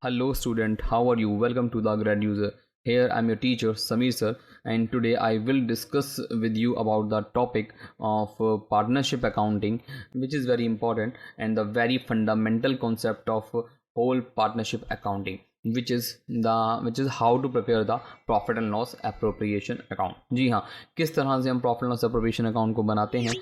Hello student, how are you? Welcome to the Grad User. Here I am your teacher Sameer sir, and today I will discuss with you about the topic of partnership accounting, which is very important and the very fundamental concept of whole partnership accounting, which is how to prepare the profit and loss appropriation account. जी हाँ, किस तरह से हम profit and loss appropriation account को बनाते हैं,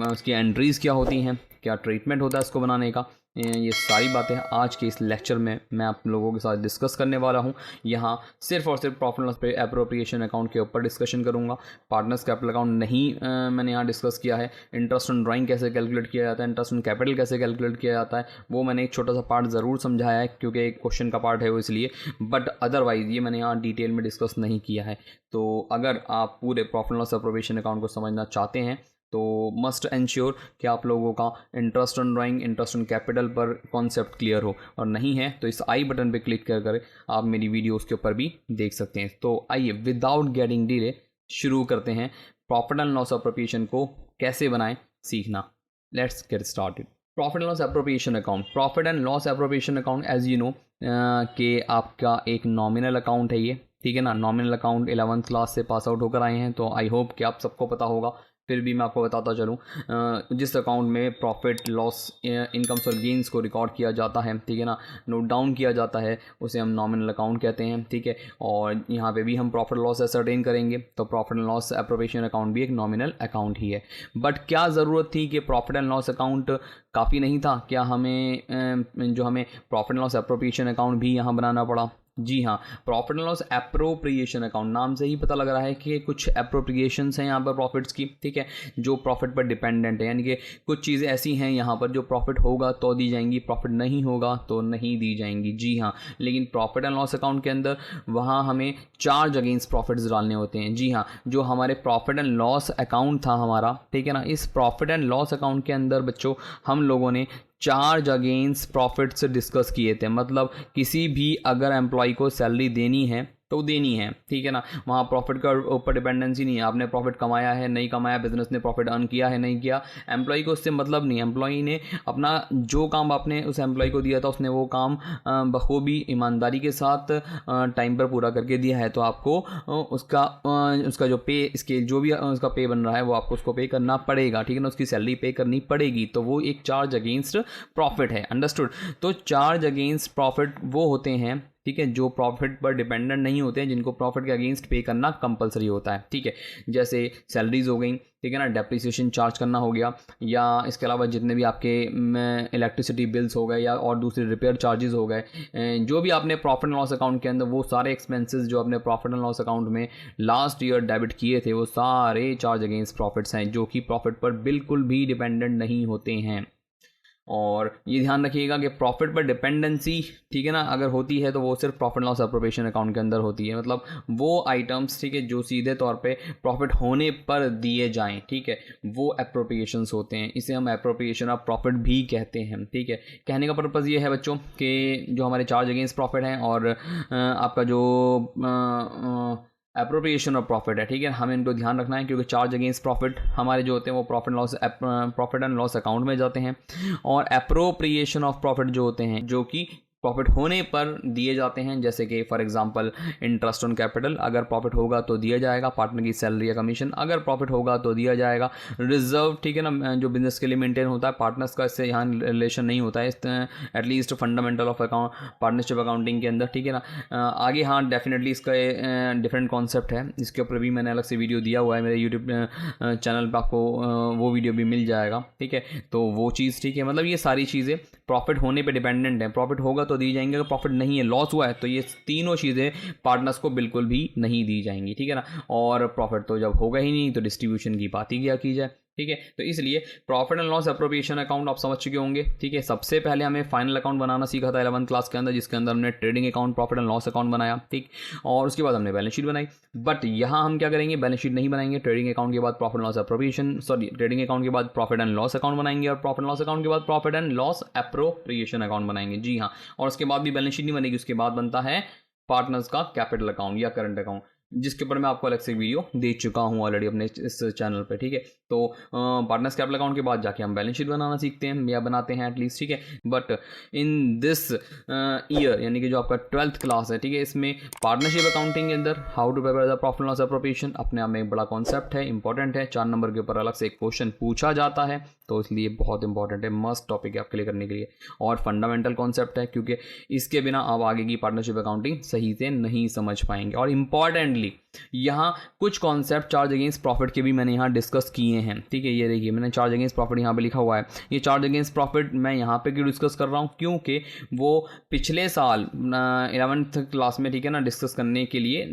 उसकी एंट्रीज़ क्या होती हैं, क्या ट्रीटमेंट होता है इसको बनाने का, ये सारी बातें आज के इस लेक्चर में मैं आप लोगों के साथ डिस्कस करने वाला हूँ। यहाँ सिर्फ और सिर्फ profit and loss appropriation account के ऊपर डिस्कशन करूँगा। पार्टनर्स कैपिटल अकाउंट नहीं मैंने यहाँ डिस्कस किया है। इंटरेस्ट ऑन ड्राइंग कैसे कैलकुलेट किया जाता है, इंटरेस्ट ऑन कैपिटल कैसे कैलकुलेट किया जाता है, वो मैंने एक छोटा सा पार्ट ज़रूर समझाया है क्योंकि एक क्वेश्चन का पार्ट है वो, इसलिए। बट अदरवाइज़ ये मैंने यहाँ डिटेल में डिस्कस नहीं किया है। तो अगर आप पूरे profit and loss appropriation account को समझना चाहते हैं तो मस्ट एंश्योर कि आप लोगों का interest on drawing, interest on capital पर कॉन्सेप्ट क्लियर हो, और नहीं है तो इस आई बटन पे क्लिक कर आप मेरी वीडियोस के ऊपर भी देख सकते हैं। तो आइए विदाउट गेटिंग डिले शुरू करते हैं प्रॉफिट एंड लॉस एप्रोप्रिएशन को कैसे बनाएं सीखना। Let's get started. Profit and loss appropriation account, profit and loss appropriation account as you know कि आपका एक नॉमिनल अकाउंट है ये, ठीक है ना। नॉमिनल अकाउंट 11th क्लास से पास आउट होकर आए हैं, तो आई होप कि आप सबको पता होगा। फिर भी मैं आपको बताता चलूँ, जिस अकाउंट में प्रॉफिट लॉस इनकम्स और गेंस को रिकॉर्ड किया जाता है, ठीक है ना, नोट डाउन किया जाता है, उसे हम नॉमिनल अकाउंट कहते हैं, ठीक है। और यहाँ पे भी हम प्रॉफिट लॉस असर्टेन करेंगे, तो profit and loss appropriation account भी एक नॉमिनल अकाउंट ही है। बट क्या ज़रूरत थी कि प्रॉफिट एंड लॉस अकाउंट काफ़ी नहीं था क्या, हमें profit and loss appropriation account भी यहाँ बनाना पड़ा? जी हाँ, profit and loss appropriation account, नाम से ही पता लग रहा है कि कुछ एप्रोप्रिएशंस हैं यहाँ पर प्रॉफिट्स की, ठीक है, जो प्रॉफिट पर डिपेंडेंट है। यानी कि कुछ चीज़ें ऐसी हैं यहाँ पर जो प्रॉफिट होगा तो दी जाएंगी, प्रॉफिट नहीं होगा तो नहीं दी जाएंगी। जी हाँ, लेकिन प्रॉफिट एंड लॉस अकाउंट के अंदर वहाँ हमें चार्ज अगेंस्ट प्रॉफिट्स डालने होते हैं। जी हाँ, जो हमारे प्रॉफिट एंड लॉस अकाउंट था हमारा, ठीक है ना, इस प्रॉफिट एंड लॉस अकाउंट के अंदर बच्चों हम लोगों ने चार्ज अगेंस्ट प्रॉफिट से डिस्कस किए थे। मतलब किसी भी अगर एम्प्लॉय को सैलरी देनी है तो देनी है, ठीक है ना, वहाँ प्रॉफिट का ऊपर डिपेंडेंसी नहीं है। आपने प्रॉफिट कमाया है नहीं कमाया, बिजनेस ने प्रॉफिट अर्न किया है नहीं किया, एम्प्लॉय को उससे मतलब नहीं। एम्प्लॉय ने अपना जो काम आपने उस एम्प्लॉय को दिया था, उसने वो काम बखूबी ईमानदारी के साथ टाइम पर पूरा करके दिया है, तो आपको उसका जो पे स्केल जो भी उसका पे बन रहा है वो आपको उसको पे करना पड़ेगा, ठीक है ना, उसकी सैलरी पे करनी पड़ेगी। तो वो एक चार्ज अगेंस्ट प्रॉफिट है, अंडरस्टूड। तो चार्ज अगेंस्ट प्रॉफिट वो होते हैं, ठीक है, जो प्रॉफिट पर डिपेंडेंट नहीं होते हैं, जिनको प्रॉफिट के अगेंस्ट पे करना कंपलसरी होता है, ठीक है। जैसे सैलरीज हो गई, ठीक है ना, डेप्रिसिएशन चार्ज करना हो गया, या इसके अलावा जितने भी आपके इलेक्ट्रिसिटी बिल्स हो गए या और दूसरे रिपेयर चार्जेस हो गए, जो भी आपने प्रॉफिट एंड लॉस अकाउंट के अंदर वो सारे एक्सपेंसेस जो आपने प्रॉफिट एंड लॉस अकाउंट में लास्ट ईयर डेबिट किए थे, वो सारे चार्ज अगेंस्ट प्रॉफिट्स हैं, जो कि प्रॉफिट पर बिल्कुल भी डिपेंडेंट नहीं होते हैं। और ये ध्यान रखिएगा कि प्रॉफिट पर डिपेंडेंसी, ठीक है ना, अगर होती है तो वो सिर्फ प्रॉफिट लॉस एप्रोप्रिएशन अकाउंट के अंदर होती है। मतलब वो आइटम्स, ठीक है, जो सीधे तौर पे प्रॉफिट होने पर दिए जाएं, ठीक है, वो एप्रोप्रिएशंस होते हैं। इसे हम एप्रोप्रिएशन ऑफ प्रॉफिट भी कहते हैं, ठीक है। कहने का पर्पज़ ये है बच्चों कि जो हमारे चार्ज अगेंस्ट प्रॉफिट हैं और आपका जो एप्रोप्रिएशन ऑफ प्रॉफिट है, ठीक है, हमें इनको ध्यान रखना है, क्योंकि चार्ज अगेंस्ट प्रॉफिट हमारे जो होते हैं वो प्रॉफिट एंड लॉस अकाउंट में जाते हैं, और एप्रोप्रिएशन ऑफ प्रॉफिट जो होते हैं जो कि प्रॉफिट होने पर दिए जाते हैं। जैसे कि for example interest on capital, अगर प्रॉफिट होगा तो दिया जाएगा, पार्टनर की सैलरी या कमीशन अगर प्रॉफिट होगा तो दिया जाएगा, रिजर्व, ठीक है ना, जो बिजनेस के लिए मेंटेन होता है, पार्टनर्स का इससे यहाँ रिलेशन नहीं होता है, at least fundamental of account partnership accounting के अंदर, ठीक है ना। आगे हाँ डेफिनेटली इसका डिफरेंट कॉन्सेप्ट है, इसके ऊपर भी मैंने अलग से वीडियो दिया हुआ है मेरे यूट्यूब चैनल पर, आपको वो वीडियो भी मिल जाएगा, ठीक है। तो वो चीज़, ठीक है, मतलब ये सारी चीज़ें प्रॉफिट होने पे डिपेंडेंट है। प्रॉफिट होगा तो दी जाएंगे, अगर प्रॉफिट नहीं है, लॉस हुआ है, तो ये तीनों चीज़ें पार्टनर्स को बिल्कुल भी नहीं दी जाएंगी, ठीक है ना। और प्रॉफिट तो जब होगा ही नहीं तो डिस्ट्रीब्यूशन की बात ही क्या की जाए, ठीक है। तो इसलिए profit and loss appropriation account आप समझ चुके होंगे, ठीक है। सबसे पहले हमें फाइनल अकाउंट बनाना सीखा था 11th क्लास के अंदर, जिसके अंदर हमने trading account, profit and loss account बनाया, ठीक, और उसके बाद हमने बैलेंस शीट बनाई। बट यहाँ हम क्या करेंगे, बैलेंस शीट नहीं बनाएंगे, ट्रेडिंग अकाउंट के बाद profit and loss appropriation, trading account के बाद प्रॉफिट एंड लॉस अकाउंट बनाएंगे, और प्रॉफिट एंड लॉस अकाउंट के बाद profit and loss appropriation account बनाएंगे। जी हाँ, और उसके बाद भी बैलेंस शीट नहीं बनेगी, उसके बाद बनता है पार्टनर्स का कैपिटल अकाउंट या करंट अकाउंट। जिसके ऊपर मैं आपको अलग से वीडियो दे चुका हूँ ऑलरेडी अपने इस चैनल पे, ठीक है। तो पार्टनर्स कैपिटल अकाउंट के बाद जाके हम बैलेंस शीट बनाना सीखते हैं या बनाते हैं एटलीस्ट, ठीक है। बट इन दिस ईयर यानी कि जो आपका 12th क्लास है, ठीक है, इसमें पार्टनरशिप अकाउंटिंग के अंदर how to prepare the profit and loss appropriation अपने आप में एक बड़ा कॉन्सेप्ट है, इंपॉर्टेंट है। 4 नंबर के ऊपर अलग से एक क्वेश्चन पूछा जाता है, तो इसलिए बहुत इंपॉर्टेंट है, मस्ट टॉपिक है आपके लिए करने के लिए, और फंडामेंटल कॉन्सेप्ट है, क्योंकि इसके बिना आप आगे की पार्टनरशिप अकाउंटिंग सही से नहीं समझ पाएंगे। और इंपॉर्टेंटली यहाँ कुछ कॉन्सेप्ट चार्ज अगेंस्ट प्रॉफिट के भी मैंने यहाँ डिस्कस किए हैं, ठीक है। ये देखिए मैंने चार्ज अगेंस्ट प्रॉफिट यहाँ पे लिखा हुआ है। ये चार्ज अगेंस्ट प्रॉफिट मैं यहाँ पे क्यों डिस्कस कर रहा हूँ, क्योंकि वो पिछले साल 11th क्लास में, ठीक है ना, डिस्कस करने के लिए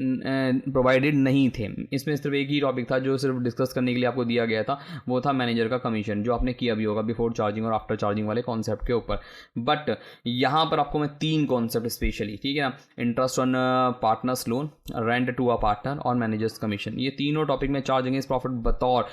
प्रोवाइडेड नहीं थे। इसमें सिर्फ एक ही टॉपिक था जो सिर्फ डिस्कस करने के लिए आपको दिया गया था, वो था मैनेजर का कमीशन, जो आपने किया भी होगा बिफोर चार्जिंग और आफ्टर चार्जिंग वाले कॉन्सेप्ट के ऊपर। बट यहाँ पर आपको मैं 3 कॉन्सेप्ट स्पेशली, ठीक है ना, interest on partners loan, rent to a partner और मैनेजर्स कमीशन, ये तीनों टॉपिक में चार्ज अगेंस्ट प्रॉफिट बतौर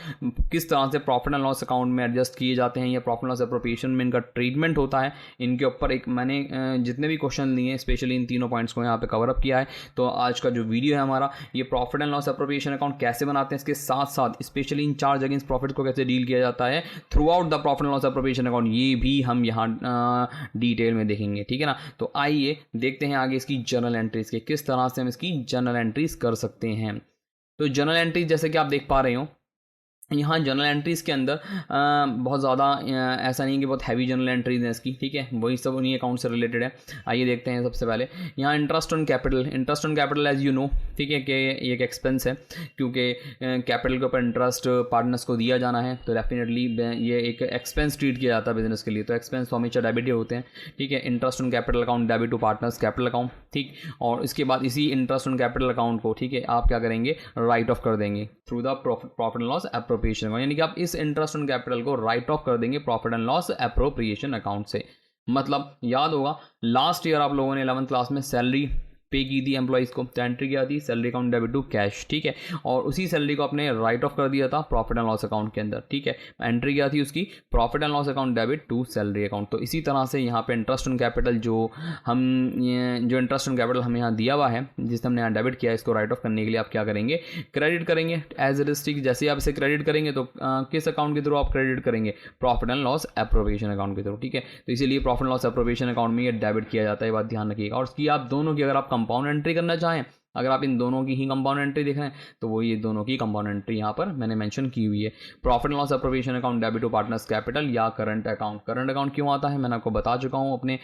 किस तरह से प्रॉफिट एंड लॉस अकाउंट में एडजस्ट किए जाते हैं या प्रॉफिट एंड लॉस एप्रोप्रिएशन में इनका ट्रीटमेंट होता है, इनके ऊपर एक मैंने जितने भी क्वेश्चन लिए स्पेशली इन तीनों पॉइंट्स को यहाँ पे कवर अप किया है। तो आज का जो वीडियो है हमारा, ये profit and loss appropriation account कैसे बनाते हैं, इसके साथ साथ specially in charge against profit को कैसे डील किया जाता है through out the profit and loss appropriation account, ये भी हम यहाँ डिटेल में देखेंगे, ठीक है ना। तो आइए देखते हैं आगे इसकी जर्नल एंट्रीज के, किस तरह से हम इसकी जर्नल एंट्रीज कर सकते हैं। तो जर्नल एंट्रीज जैसे कि आप देख पा रहे हो, यहाँ जर्नल एंट्रीज़ के अंदर बहुत ज़्यादा ऐसा नहीं कि बहुत हैवी जर्नल एंट्रीज हैं इसकी, ठीक है, वही सब उन्हीं अकाउंट से रिलेटेड है। आइए देखते हैं सबसे पहले यहाँ interest on capital. Interest on capital as you know, ठीक है, कि ये एक एक्सपेंस है, क्योंकि कैपिटल के ऊपर इंटरेस्ट पार्टनर्स को दिया जाना है, तो डेफिनेटली ये एक एक्सपेंस ट्रीट किया जाता है बिजनेस के लिए, तो एक्सपेंस तो हमेशा डेबिट ही होते हैं, ठीक है। Interest on capital account debit to partners capital account, ठीक। और इसके बाद इसी इंटरेस्ट ऑन कैपिटल अकाउंट को, ठीक है, आप क्या करेंगे, राइट ऑफ कर देंगे through the profit and loss appropriation, यानी कि आप इस इंटरेस्ट ऑन कैपिटल को राइट ऑफ कर देंगे profit and loss appropriation account से। मतलब याद होगा लास्ट ईयर आप लोगों ने 11th क्लास में सैलरी पे की थी एम्प्लॉइज़ को, तो एंट्री क्या थी, salary account debit to cash, ठीक है, और उसी सैलरी को आपने राइट ऑफ कर दिया था प्रॉफिट एंड लॉस अकाउंट के अंदर, ठीक है। एंट्री क्या थी उसकी, profit and loss account debit to salary account. तो इसी तरह से यहाँ पे इंटरेस्ट ऑन कैपिटल जो इंटरेस्ट ऑन कैपिटल हमें यहाँ दिया हुआ है, जिसने हमने यहाँ डेबिट किया है, इसको राइट ऑफ करने के लिए आप क्या करेंगे, क्रेडिट करेंगे एज इट इज, ठीक। जैसे आप इसे क्रेडिट करेंगे तो किस अकाउंट के थ्रू आप क्रेडिट करेंगे, profit and loss appropriation account के थ्रू, ठीक है। तो इसीलिए profit and loss appropriation account में ये डेबिट किया जाता है, बात ध्यान रखिएगा। और उसकी आप दोनों की अगर आप कंपाउंड एंट्री करना चाहें, अगर आप इन दोनों की ही कंपाउंड एंट्री देखें, तो वो ये दोनों की कंपाउंड एंट्री यहाँ पर मैंने मेंशन की हुई है। Profit and loss appropriation account debit to partners capital या करंट अकाउंट। करंट अकाउंट क्यों आता है मैंने आपको बता चुका हूँ अपने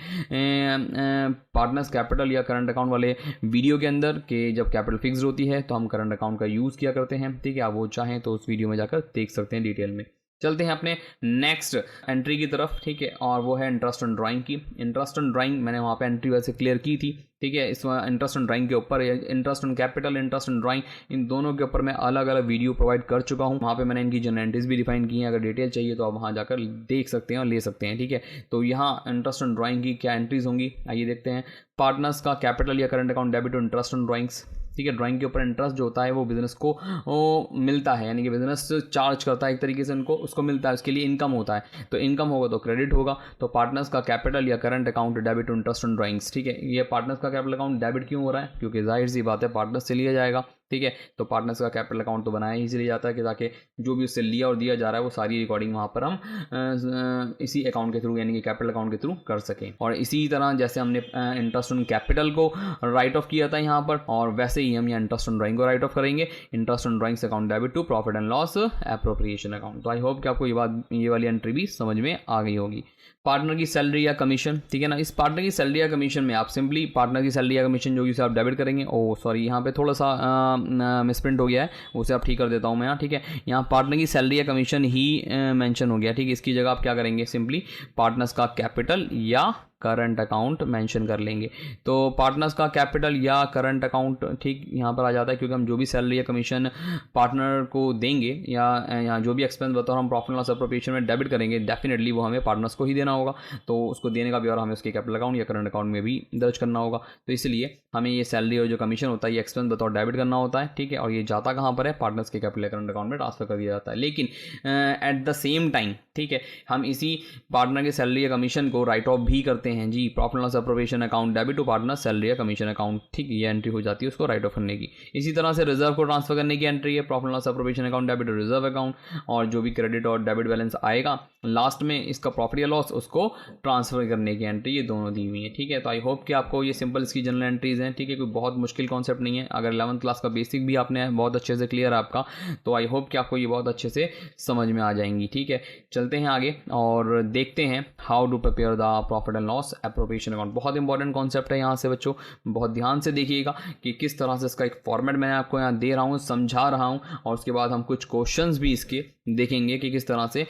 पार्टनर्स कैपिटल या करंट अकाउंट वाले वीडियो के अंदर, कि जब कैपिटल फिक्स होती है तो हम करंट अकाउंट का यूज़ किया करते हैं, ठीक है। आप वो चाहें तो उस वीडियो में जाकर देख सकते हैं डिटेल में। चलते हैं अपने नेक्स्ट एंट्री की तरफ, ठीक है, और वो है इंटरेस्ट ऑन ड्राइंग की। इंटरेस्ट ऑन ड्राइंग मैंने वहाँ पे एंट्री वैसे क्लियर की थी, ठीक है। इस इंटरेस्ट ऑन ड्राइंग के ऊपर interest on capital, interest on drawing, इन दोनों के ऊपर मैं अलग अलग वीडियो प्रोवाइड कर चुका हूँ। वहाँ पे मैंने इनकी जनरल एंट्रीज भी डिफाइन की हैं, अगर डिटेल चाहिए तो आप वहाँ जाकर देख सकते हैं और ले सकते हैं, ठीक है। तो यहाँ इंटरेस्ट ऑन ड्राइंग की क्या एंट्रीज होंगी, आइए देखते हैं। पार्टनर्स का कैपिटल या current account debit to interest on drawings, ठीक है। ड्राइंग के ऊपर इंटरेस्ट जो होता है वो बिजनेस को मिलता है, यानी कि बिजनेस चार्ज करता है एक तरीके से उनको, उसको मिलता है, उसके लिए इनकम होता है, तो इनकम होगा तो क्रेडिट होगा। तो पार्टनर्स का कैपिटल या current account debit to interest on drawings, ठीक है। ये पार्टनर्स का कैपिटल अकाउंट डेबिट क्यों हो रहा है, क्योंकि जाहिर सी बात है पार्टनर्स से लिया जाएगा, ठीक है। तो पार्टनर्स का कैपिटल अकाउंट तो बनाया ही इसलिए जाता है कि ताकि जो भी उससे लिया और दिया जा रहा है वो सारी रिकॉर्डिंग वहाँ पर हम इसी अकाउंट के थ्रू यानी कि कैपिटल अकाउंट के थ्रू कर सकें। और इसी तरह जैसे हमने इंटरेस्ट ऑन कैपिटल को राइट ऑफ किया था यहाँ पर, और वैसे ही हम यहाँ इंटरेस्ट ऑन ड्राइंग को राइट ऑफ करेंगे, interest on drawings account debit to profit and loss appropriation account. तो आई होप कि आपको ये वाली एंट्री भी समझ में आ गई होगी। पार्टनर की सैलरी या कमीशन, ठीक है ना। इस पार्टनर की सैलरी या कमीशन में आप सिंपली पार्टनर की सैलरी या कमीशन जो कि आप डेबिट करेंगे, ओ सॉरी यहाँ पे थोड़ा सा मिसप्रिंट हो गया है, उसे आप ठीक कर देता हूँ मैं यहाँ, ठीक है। यहाँ पार्टनर की सैलरी या कमीशन ही मेंशन हो गया, ठीक है। इसकी जगह आप क्या करेंगे, सिंपली पार्टनर्स का कैपिटल या करंट अकाउंट मेंशन कर लेंगे। तो पार्टनर्स का कैपिटल या करंट अकाउंट ठीक यहाँ पर आ जाता है, क्योंकि हम जो भी सैलरी या कमीशन पार्टनर को देंगे या जो भी एक्सपेंस बतौर हम प्रॉफिट एंड लॉस एप्रोप्रिएशन में डेबिट करेंगे, डेफिनेटली वो हमें पार्टनर्स को ही देना होगा। तो उसको देने का भी और हमें उसके कैपिटल अकाउंट या करंट अकाउंट में भी दर्ज करना होगा। तो इसलिए हमें ये सैलरी और जो कमीशन होता है ये एक्सपेंस बतौर डेबिट करना होता है, ठीक है। और ये जाता कहाँ पर है, पार्टनर्स के कैपिटल या करंट अकाउंट में ट्रांसफर कर दिया जाता है। लेकिन एट द सेम टाइम, ठीक है, हम इसी पार्टनर के सैलरी या कमीशन को राइट ऑफ भी करते चलते हैं जी। Profit loss appropriation account debit to partner salary या कमीशन अकाउंट, ठीक, ये एंट्री हो जाती है उसको राइट ऑफ करने की। इसी तरह से रिजर्व को ट्रांसफर करने की एंट्री है profit loss appropriation account debit to reserve account, और जो भी क्रेडिट और डेबिट बैलेंस आएगा लास्ट में इसका प्रॉफिट या लॉस उसको ट्रांसफर करने की एंट्री, ये दोनों दी हुई है, ठीक है। तो आई होप कि आपको ये सिंपल इसकी जनरल एंट्रीज हैं, ठीक है, कोई बहुत मुश्किल कॉन्सेप्ट नहीं है। अगर 11th क्लास का बेसिक भी आपने बहुत अच्छे से क्लियर है आपका, तो आई होप कि आपको ये बहुत अच्छे से समझ में आ जाएंगी, ठीक है। चलते हैं आगे और देखते हैं how to prepare the profit and loss appropriation account. बहुत इंपॉर्टेंट कॉन्सेप्ट है यहाँ से बच्चों, बहुत ध्यान से देखिएगा कि किस तरह से इसका एक फॉर्मेट मैं आपको यहाँ दे रहा हूँ, समझा रहा हूँ, और उसके बाद हम कुछ क्वेश्चंस भी इसके देखेंगे कि किस तरह से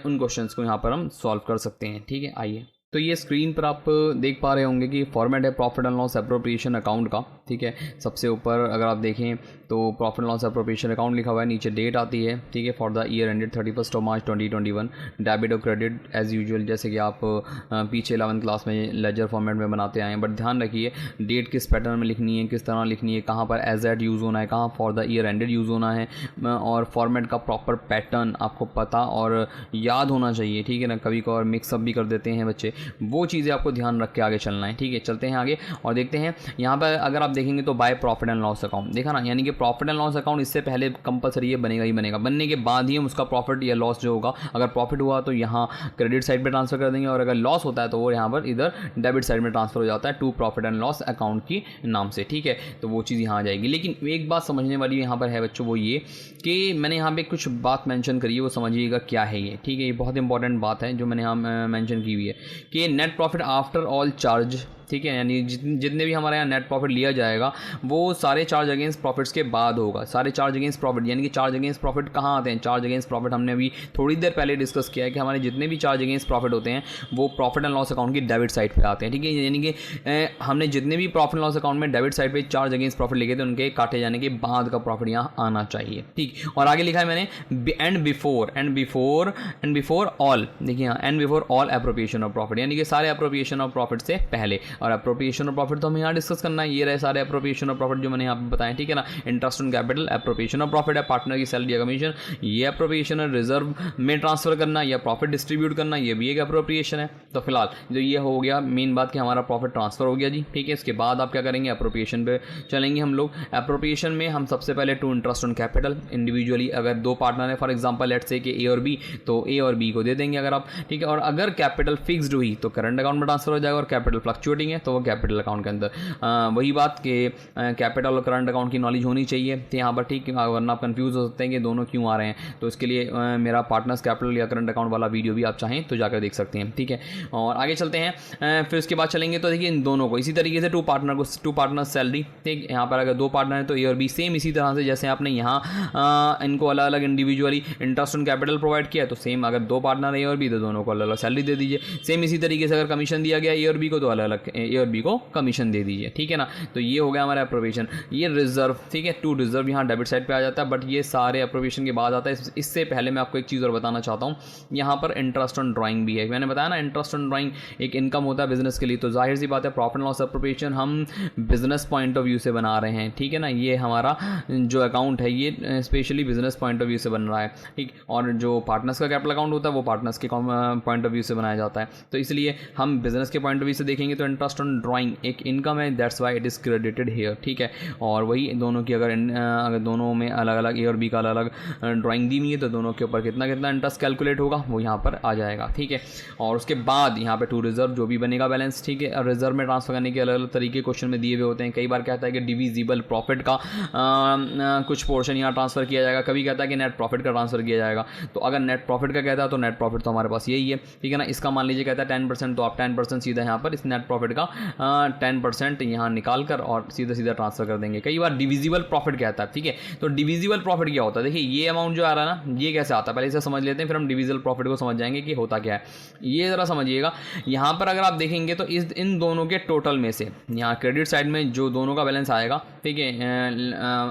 उन क्वेश्चंस को यहाँ पर हम सॉल्व कर सकते हैं, ठीक है। आइए, तो ये स्क्रीन पर आप देख पा रहे होंगे कि फॉर्मेट है profit and loss appropriation account का, ठीक है। सबसे ऊपर अगर आप देखें तो profit and loss appropriation account लिखा हुआ है, नीचे डेट आती है, ठीक है, for the year ended 31 March 2021। Debit और क्रेडिट एज यूजुअल, जैसे कि आप पीछे 11th क्लास में लेजर फॉर्मेट में बनाते आए हैं, बट ध्यान रखिए डेट किस पैटर्न में लिखनी है, किस तरह लिखनी है, कहाँ पर एज एट यूज़ होना है, कहाँ for the year ended use होना है, और फॉर्मेट का प्रॉपर पैटर्न आपको पता और याद होना चाहिए, ठीक है ना। कभी कभार मिक्सअप भी कर देते हैं बच्चे, वो चीज़ें आपको ध्यान रख के आगे चलना है, ठीक है। चलते हैं आगे और देखते हैं यहाँ पर अगर आप देखेंगे तो by profit and loss account, देखा ना, यानी कि प्रॉफिट एंड लॉस अकाउंट इससे पहले कंपलसरी ये बनेगा ही बनेगा, बनने के बाद ही हम उसका प्रॉफिट या लॉस जो होगा, अगर प्रॉफिट हुआ तो यहाँ क्रेडिट साइड पे ट्रांसफर कर देंगे, और अगर लॉस होता है तो वो यहाँ पर इधर डेबिट साइड में ट्रांसफर हो जाता है to profit and loss account की नाम से, ठीक है। तो वो चीज़ यहाँ आ जाएगी। लेकिन एक बात समझने वाली यहाँ पर है बच्चों, वो ये कि मैंने यहाँ पे कुछ बात मेंशन करी है, वो समझिएगा क्या है ये, ठीक है। ये बहुत इंपॉर्टेंट बात है जो मैंने यहाँ मेंशन की हुई है कि net profit after all charge, ठीक है, यानी जितने भी हमारे यहाँ नेट प्रॉफिट लिया जाएगा वो सारे चार्ज अगेंस्ट प्रॉफिट्स के बाद होगा। सारे चार्ज अगेंस्ट प्रॉफिट, यानी कि चार्ज अगेंस्ट प्रॉफिट कहाँ आते हैं, चार्ज अगेंस्ट प्रॉफिट हमने अभी थोड़ी देर पहले डिस्कस किया है कि हमारे जितने भी चार्ज अगेंस्ट प्रॉफिट होते हैं वो प्रॉफिट एंड लॉस अकाउंट की डेबिट साइड पे आते हैं, ठीक है। यानी कि हमने जितने भी प्रॉफिट एंड लॉस अकाउंट में डेबिट साइड पे चार्ज अगेंस्ट प्रॉफिट लिखे थे उनके काटे जाने के बाद का प्रॉफिट यहाँ आना चाहिए, ठीक। और आगे लिखा है मैंने एंड बिफोर ऑल, देखिए यहाँ and before all appropriation of profit, यानी कि सारे एप्रोप्रिएशन ऑफ प्रॉफिट से पहले। और एप्रोप्रिएशन ऑफ प्रॉफिट तो हमें यहाँ डिस्कस करना है, ये रहे सारे एप्रोप्रिएशन ऑफ प्रॉफिट जो मैंने यहाँ पे बताया, ठीक है ना। Interest on capital appropriation of profit है, पार्टनर की सैलरी या कमीशन ये एप्रोप्रिएशन है, रिजर्व में ट्रांसफर करना या प्रॉफिट डिस्ट्रीब्यूट करना ये भी एक एप्रोप्रिएशन है। तो फिलहाल जो ये हो गया मेन बात कि हमारा प्रॉफिट ट्रांसफर हो गया जी, ठीक है। इसके बाद आप क्या करेंगे, एप्रोप्रिएशन पे चलेंगे हम लोग। एप्रोप्रिएशन में हम सबसे पहले to interest on capital individually, अगर दो पार्टनर है फॉर एग्जाम्पल लेट्स से कि ए और बी, तो ए और बी को दे देंगे अगर आप, ठीक है। और अगर कैपिटल फिक्स्ड हुई तो करंट अकाउंट में ट्रांसफर हो जाएगा, और कैपिटल फ्लक्चुएटिंग है तो वो कैपिटल अकाउंट के अंदर। वही बात कि कैपिटल और करंट अकाउंट की नॉलेज होनी चाहिए तो यहाँ पर, ठीक, वरना आप कंफ्यूज हो सकते हैं कि दोनों क्यों आ रहे हैं। तो इसके लिए मेरा पार्टनर्स कैपिटल या करंट अकाउंट वाला वीडियो भी आप चाहें तो जाकर देख सकते हैं, ठीक है। और आगे चलते हैं, फिर उसके बाद चलेंगे तो देखिए इन दोनों को इसी तरीके से टू पार्टनर सैलरी, ठीक। यहाँ पर अगर दो पार्टनर है तो ए और बी सेम इसी तरह से जैसे आपने यहाँ इनको अलग अलग individually interest on capital provide किया, तो सेम अगर दो पार्टनर ए और बी तो दोनों को अलग अलग सैलरी दे दीजिए। सेम इसी तरीके से अगर कमीशन दिया गया ए और बी को तो अलग अलग ए और बी को कमीशन दे दीजिए, ठीक है ना। तो ये हो गया हमारा एप्रोप्रिएशन। ये रिजर्व, ठीक है, टू रिजर्व यहाँ डेबिट साइड पे आ जाता है, बट ये सारे एप्रोप्रिएशन के बाद आता है। इससे पहले मैं आपको एक चीज़ और बताना चाहता हूँ, यहाँ पर इंटरेस्ट ऑन ड्राइंग भी है। मैंने बताया ना इंटरेस्ट ऑन ड्राइंग एक इनकम होता है बिजनेस के लिए, तो जाहिर सी बात है प्रॉफिट एंड लॉस एप्रोप्रिएशन हम बिजनेस पॉइंट ऑफ व्यू से बना रहे हैं, ठीक है ना। ये हमारा जो अकाउंट है ये specially business point of view से बन रहा है, ठीक। और जो पार्टनर्स का कैपिटल अकाउंट होता है वो पार्टनर्स के पॉइंट ऑफ व्यू से बनाया जाता है, तो इसलिए हम बिजनेस के पॉइंट ऑफ व्यू से देखेंगे तो इंटरेस्ट ऑन ड्राइंग एक इनकम है, that's why it is credited here, ठीक है। और वही दोनों की अगर दोनों में अलग अलग ए और बी का अलग अलग ड्राइंग दी हुई है तो दोनों के ऊपर कितना कितना इंटरेस्ट कैलकुलेट होगा वो यहाँ पर आ जाएगा, ठीक है। और उसके बाद यहाँ पे टू रिजर्व जो भी बनेगा बैलेंस, ठीक है। रिजर्व में ट्रांसफर करने के अलग अलग तरीके क्वेश्चन में दिए हुए होते हैं। कई बार कहता है कि डिविजिबल प्रॉफिट का कुछ पोर्शन यहाँ ट्रांसफर किया जाएगा, कभी कहता है कि नेट प्रॉफिट का ट्रांसफर किया जाएगा। तो अगर नेट प्रॉफिट का कहता है तो नेट प्रॉफिट तो हमारे पास यही है, ठीक है ना। इसका मान लीजिए कहता है 10%, तो आप 10% सीधा यहाँ पर इस नेट प्रॉफिट का 10% यहाँ निकाल कर और सीधा सीधा ट्रांसफर कर देंगे। कई बार डिविजिबल प्रॉफिट कहता है, ठीक है। तो डिविजिबल प्रॉफिट क्या होता है, देखिए ये अमाउंट जो आ रहा है ना ये कैसे आता है पहले इसे समझ लेते हैं, फिर हम डिविजिबल प्रॉफिट को समझ जाएंगे कि होता क्या है। ये ज़रा समझिएगा, यहाँ पर अगर आप देखेंगे तो इन दोनों के टोटल में से यहाँ क्रेडिट साइड में जो दोनों का बैलेंस आएगा, ठीक है,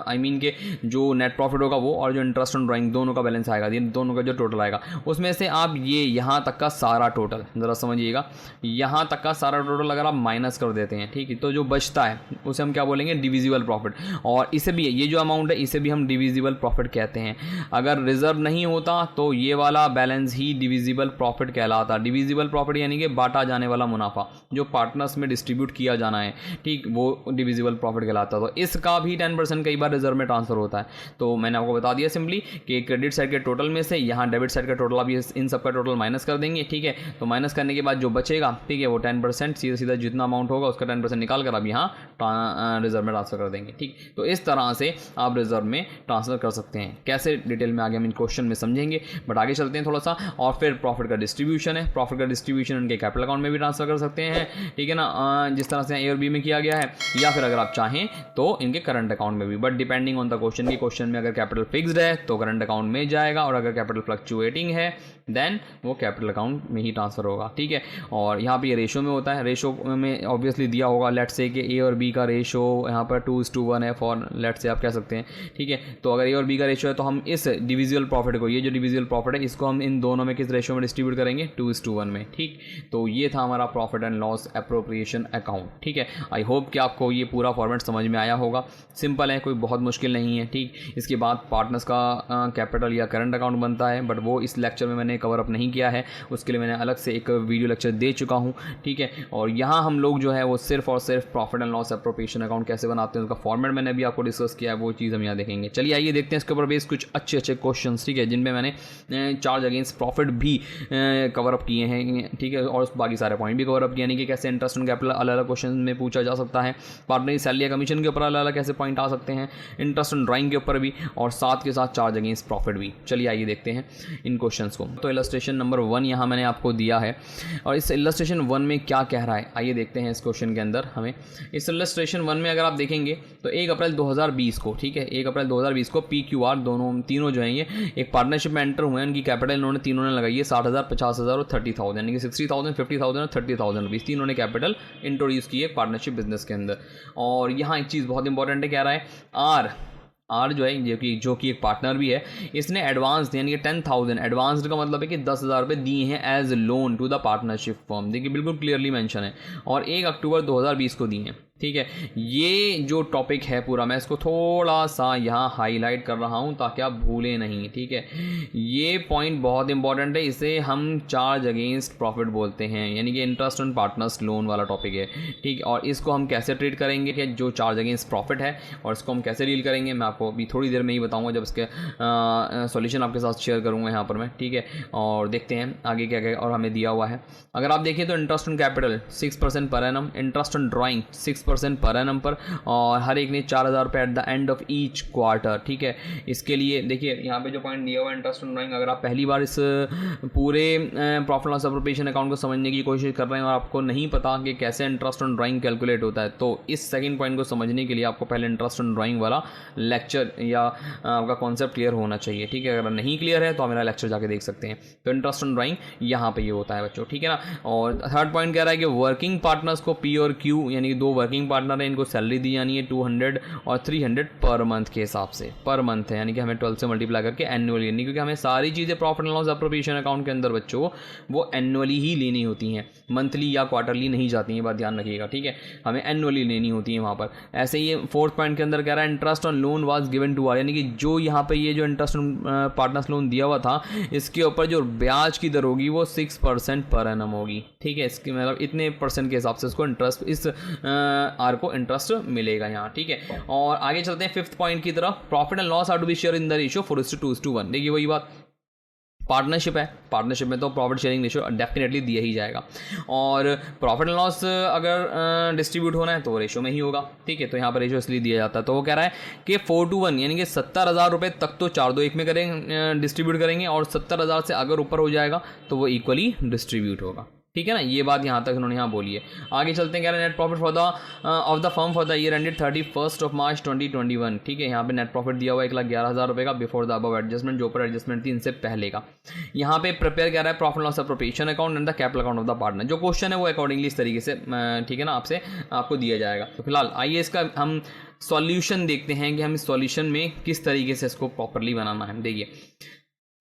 आई मीन के जो नेट प्रॉफिट होगा वो और जो इंटरेस्ट ऑन ड्राइंग दोनों का बैलेंस आएगा, दोनों का जो टोटल आएगा उसमें से आप ये यहाँ तक का सारा टोटल ज़रा समझिएगा, यहाँ तक का सारा टोटल अगर आप माइनस कर देते हैं, ठीक है, तो जो बचता है उसे हम क्या बोलेंगे, डिविजिबल प्रॉफिट। और इसे भी, ये जो अमाउंट है इसे भी हम डिविजिबल प्रॉफिट कहते हैं। अगर रिजर्व नहीं होता तो ये वाला बैलेंस ही डिविजिबल प्रॉफिट कहलाता। डिविजिबल प्रॉफिट यानी कि बांटा जाने वाला मुनाफा जो पार्टनर्स में डिस्ट्रीब्यूट किया जाना है, ठीक, वो डिविजिबल प्रॉफिट कहलाता। तो इसका भी 10% कई बार रिजर्व में ट्रांसफर होता है। तो मैंने आपको बता दिया सिंपली कि क्रेडिट साइड के टोटल में से यहाँ डेबिट साइड का टोटल, अभी इन सब का टोटल माइनस कर देंगे, ठीक है। तो माइनस करने के बाद जो बचेगा, ठीक है, वो 10% सीधा सीधा जितना अमाउंट होगा उसका 10% निकाल कर अब यहाँ रिजर्व में ट्रांसफर कर देंगे, ठीक। तो इस तरह से आप रिजर्व में ट्रांसफर कर सकते हैं। कैसे, डिटेल में आगे हम इन क्वेश्चन में समझेंगे, बट आगे चलते हैं थोड़ा सा। और फिर प्रॉफिट का डिस्ट्रीब्यूशन है। प्रॉफिट का डिस्ट्रीब्यूशन उनके कैपिटल अकाउंट में भी ट्रांसफर कर सकते हैं, ठीक है ना, जिस तरह से ए और बी में किया गया है, या फिर अगर आप चाहें तो इनके करंट अकाउंट में भी, but depending on the question की क्वेश्चन में अगर कैपिटल फिक्स्ड है तो करंट अकाउंट में जाएगा, और अगर कैपिटल फ्लक्चुएटिंग है देन वो कैपिटल अकाउंट में ही ट्रांसफर होगा, ठीक है। और यहाँ पे ये रेशो में होता है। रेशो में ऑब्वियसली दिया होगा, लेट्स से कि ए और बी का रेशो यहाँ पर 2:1 है, फॉर लेट्स से आप कह सकते हैं, ठीक है। तो अगर ए और बी का रेशो है तो हम इस डिविजिबल प्रॉफिट को, ये जो डिविजिबल प्रॉफिट है इसको हम इन दोनों में किस रेशो में डिस्ट्रीब्यूट करेंगे, 2:1 में, ठीक। तो ये था हमारा profit and loss appropriation account, ठीक है। आई होप कि आपको ये पूरा फॉर्मेट समझ में आया होगा। सिंपल है, कोई बहुत मुश्किल नहीं है, ठीक। इसके बाद पार्टनर्स का कैपिटल या करंट अकाउंट बनता है, बट वो इस लेक्चर में मैंने कवर अप नहीं किया है, उसके लिए मैंने अलग से एक वीडियो लेक्चर दे चुका हूँ, ठीक है। और यहाँ हम लोग जो है वो सिर्फ और सिर्फ profit and loss appropriation account कैसे बनाते हैं उसका फॉर्मेट मैंने अभी आपको डिस्कस किया है, वो चीज़ हम यहाँ देखेंगे। चलिए आइए देखते हैं इसके ऊपर बेस कुछ अच्छे अच्छे क्वेश्चन, ठीक है, जिनमें मैंने चार्ज अगेंस्ट प्रॉफिट भी कवर अप किए हैं, ठीक है, और बाकी सारे पॉइंट भी कवर अप किए, यानी कि कैसे इंटरेस्ट ऑन कैपिटल अलग अलग क्वेश्चन में पूछा जा सकता है, पार्टनर की सैलरी या कमीशन के ऊपर अलग अलग कैसे पॉइंट आ सकते हैं, इंटरेस्ट ऑन ड्राइंग के ऊपर भी, और साथ के साथ चार्ज अगेंस्ट प्रॉफिट भी। चलिए आइए देखते हैं इन क्वेश्चंस को। तो इलस्ट्रेशन नंबर 1 यहाँ मैंने आपको दिया है, और इस इलस्ट्रेशन 1 में क्या कह रहा है आइए देखते हैं। इस क्वेश्चन के अंदर हमें इस इलस्ट्रेशन 1 में अगर आप देखेंगे तो 1 अप्रैल 2020 को, ठीक है, 1 अप्रैल 2020 को PQR तीनों जो हैं ये एक पार्टनरशिप में एंटर हुए हैं। उनकी कैपिटल इन्होंने तीनों ने लगाई है 60,000, 50,000 और 30,000, यानी कि 60,000, 50,000 और 30,000 रुपीज़ तीनों ने कैपिटल इंट्रोड्यूस की है पार्टनरशिप बिजनेस के अंदर। और यहाँ एक चीज़ बहुत इंपॉर्टेंट है, कह रहा है आर जो है जो कि एक पार्टनर भी है, इसने एडवांस यानी कि 10,000, एडवांस्ड का मतलब है कि 10,000 रुपये दिए हैं as loan to the partnership firm. देखिए बिल्कुल क्लियरली मेंशन है, और 1 अक्टूबर 2020 को दिए हैं, ठीक है। ये जो टॉपिक है पूरा मैं इसको थोड़ा सा यहाँ हाईलाइट कर रहा हूँ ताकि आप भूलें नहीं, ठीक है। ये पॉइंट बहुत इंपॉर्टेंट है, इसे हम चार्ज अगेंस्ट प्रॉफिट बोलते हैं, यानी कि इंटरेस्ट ऑन पार्टनर्स लोन वाला टॉपिक है, ठीक। और इसको हम कैसे ट्रीट करेंगे कि जो चार्ज अगेंस्ट प्रॉफिट है, और इसको हम कैसे डील करेंगे मैं आपको अभी थोड़ी देर में ही बताऊँगा, जब इसके सॉल्यूशन आपके साथ शेयर करूँगा यहाँ पर मैं, ठीक है। और देखते हैं आगे क्या क्या और हमें दिया हुआ है। अगर आप देखिए तो interest on capital 6% per annum, interest on drawing 6% per annum पर, और हर एक ने 4,000 रुपये eight the end of each quarter, ठीक है। इसके लिए देखिए यहाँ पे जो पॉइंट दिया हुआ है इंटरेस्ट ऑन ड्राइंग, अगर आप पहली बार इस पूरे प्रॉफिट लॉस एप्रोप्रिएशन अकाउंट को समझने की कोशिश कर रहे हैं और आपको नहीं पता कि कैसे इंटरेस्ट ऑन ड्राइंग कैलकुलेट होता है, तो इस सेकंड पॉइंट को समझने के लिए आपको पहले इंटरेस्ट ऑन ड्राइंग वाला लेक्चर या आपका कॉन्सेप्ट क्लियर होना चाहिए, ठीक है। अगर नहीं क्लियर है तो आप मेरा लेक्चर जाके देख सकते हैं। तो इंटरेस्ट ऑन ड्राइंग यहाँ पे ये होता है बच्चों, ठीक है ना। और थर्ड पॉइंट कह रहा है कि वर्किंग पार्टनर्स को P और Q यानी कि 2 वर्किंग पार्टनर हैं, इनको सैलरी दी जानी है 200 और 300 पर मंथ के हिसाब से, पर मंथ है, यानी कि हमें 12 से मल्टीप्लाई करके एनुअली, यानी क्योंकि हमें सारी चीज़ें profit and loss appropriation account के अंदर बच्चों वो एनुअली ही लेनी होती हैं, मंथली या क्वार्टरली नहीं जाती हैं, बात ध्यान रखिएगा, ठीक है। हमें एनुअली लेनी होती है वहाँ पर। ऐसे ही फोर्थ पॉइंट के अंदर कह रहा है interest on loan was given to R, यानी कि जो यहाँ पे ये जो इंटरेस्ट ऑन पार्टनर्स लोन दिया हुआ था इसके ऊपर जो ब्याज की दर होगी वो 6% पर एनम होगी, ठीक है। इसकी मतलब इतने परसेंट के हिसाब से इसको इंटरेस्ट, इस आर को इंटरेस्ट मिलेगा यहाँ, ठीक है। और आगे चलते हैं फिफ्थ पॉइंट की तरफ, profit and loss are to be share in the ratio 4:2:1। देखिए वही बात, पार्टनरशिप है, पार्टनरशिप में तो प्रॉफिट शेयरिंग रेशियो डेफिनेटली दिया ही जाएगा, और प्रॉफिट एंड लॉस अगर डिस्ट्रीब्यूट होना है तो रेशियो में ही होगा, ठीक है। तो यहाँ पर रेशियो इसलिए दिया जाता है। तो वो कह रहा है कि 4:1 यानी कि 70,000 रुपये तक तो 4-2-1 में करेंगे, डिस्ट्रीब्यूट करेंगे, और 70,000 से अगर ऊपर हो जाएगा तो वो इक्वली डिस्ट्रीब्यूट होगा, ठीक है ना। ये बात यहाँ तक उन्होंने यहाँ बोली है। आगे चलते हैं, कह रहे हैं net profit for the of the firm for the year ended 31 मार्च 2021, ठीक है। यहाँ पे नेट प्रॉफिट दिया हुआ 1,11,000 रुपये का बिफोर द अबव एडजस्टमेंट, जो ऊपर एडजस्टमेंट थी इनसे पहले का। यहाँ पे प्रिपेयर कर रहा है profit loss appropriation account and the capital account of the partner. जो क्वेश्चन है वो अकॉर्डिंगली इस तरीके से, ठीक है ना, आपको दिया जाएगा। तो फिलहाल आइए इसका हम सॉल्यूशन देखते हैं कि हम इस सॉल्यूशन में किस तरीके से इसको प्रॉपरली बनाना है। देखिए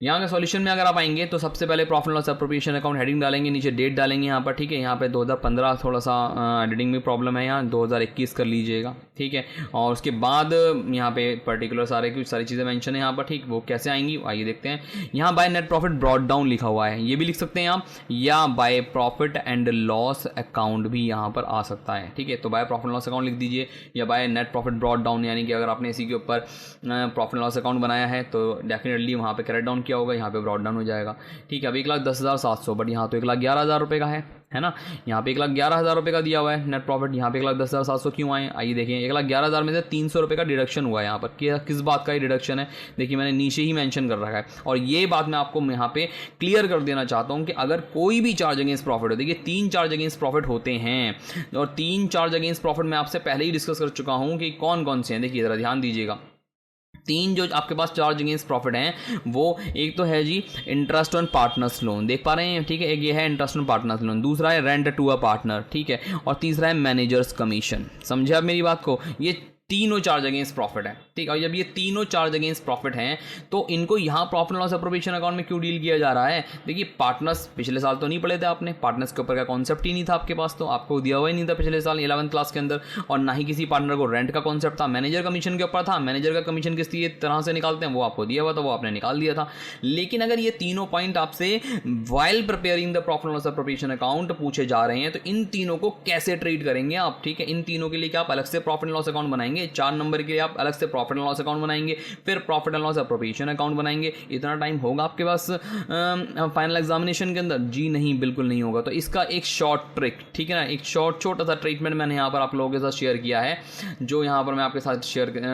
यहाँ के सॉल्यूशन में अगर आप आएंगे तो सबसे पहले profit loss appropriation account heading डालेंगे, नीचे डेट डालेंगे यहाँ पर, ठीक है। यहाँ पे 2015 थोड़ा सा एडिटिंग में प्रॉब्लम है, यहाँ 2021 कर लीजिएगा, ठीक है। और उसके बाद यहाँ पे पर्टिकुलर कुछ सारी चीज़ें मेंशन है यहाँ पर, ठीक। वो कैसे आएंगी आइए देखते हैं। यहाँ by net profit brought down लिखा हुआ है, ये भी लिख सकते हैं आप, या by profit and loss account भी यहाँ पर आ सकता है, ठीक है। तो बाय प्रॉफिट लॉस अकाउंट लिख दीजिए, या by net profit brought down, यानी कि अगर आपने इसी के ऊपर प्रॉफिट लॉस अकाउंट बनाया है तो डेफिनेटली वहाँ पे क्रेडिट डाउन क्या होगा, यहाँ पे ब्रॉट डाउन हो जाएगा, ठीक है। अब 1,10,700, बट यहाँ तो 1,11,000 रुपये का है ना। यहाँ पे 1,11,000 रुपये का दिया हुआ है नेट प्रॉफिट, यहाँ पे 1,10,700 क्यों आए, आइए देखें। 1,11,000 में से 300 रुपये का डिडक्शन हुआ है यहाँ पर। किस बात का ये डिडक्शन है, देखिए मैंने नीचे ही मेंशन कर रखा है। और ये बात मैं आपको यहाँ पे क्लियर कर देना चाहता हूँ कि अगर कोई भी चार्ज अगेंस्ट प्रॉफिट हो, देखिए 3 चार्ज अगेंस्ट प्रॉफिट होते हैं, और 3 चार्ज अगेंस्ट प्रॉफिट मैं आपसे पहले ही डिस्कस कर चुका हूँ कि कौन कौन से हैं। देखिए ज़रा ध्यान दीजिएगा, 3 जो आपके पास चार्ज अगेंस्ट प्रॉफिट हैं, वो एक तो है जी इंटरेस्ट ऑन पार्टनर्स लोन, देख पा रहे हैं, ठीक है। एक ये है इंटरेस्ट ऑन पार्टनर्स लोन, दूसरा है रेंट टू अ पार्टनर, ठीक है, और तीसरा है मैनेजर्स कमीशन। समझे आप मेरी बात को, ये तीनों चार्ज अगेंस्ट प्रॉफिट है, ठीक है। और जब ये तीनों चार्ज अगेंस्ट प्रॉफिट हैं तो इनको यहाँ प्रॉफिट लॉस एप्रोप्रिएशन अकाउंट में क्यों डील किया जा रहा है। देखिए पार्टनर्स पिछले साल तो नहीं पढ़े थे आपने, पार्टनर्स के ऊपर का कॉन्सेप्ट ही नहीं था आपके पास, तो आपको दिया हुआ ही नहीं था पिछले साल 11th क्लास के अंदर, और ना ही किसी पार्टनर को रेंट का कॉन्सेप्ट था। मैनेजर कमीशन के ऊपर था, मैनेजर का कमीशन किस तरह से निकालते हैं वो आपको दिया हुआ था, वो आपने निकाल दिया था। लेकिन अगर ये तीनों पॉइंट आपसे while preparing the profit loss appropriation account पूछे जा रहे हैं, तो इन तीनों को कैसे ट्रीट करेंगे आप, ठीक है। इन तीनों के लिए क्या आप अलग से प्रॉफिट लॉस अकाउंट बनाएंगे, 4 नंबर के आप अलग से प्रॉफिट एंड लॉस अकाउंट बनाएंगे, फिर profit and loss appropriation account बनाएंगे। इतना टाइम होगा आपके पास फाइनल एग्जामिनेशन के अंदर? जी नहीं, बिल्कुल नहीं होगा। तो इसका एक शॉर्ट ट्रिक, ठीक है ना, एक छोटा सा ट्रीटमेंट मैंने यहाँ पर आप लोगों के साथ शेयर किया है, जो यहाँ पर मैं आपके साथ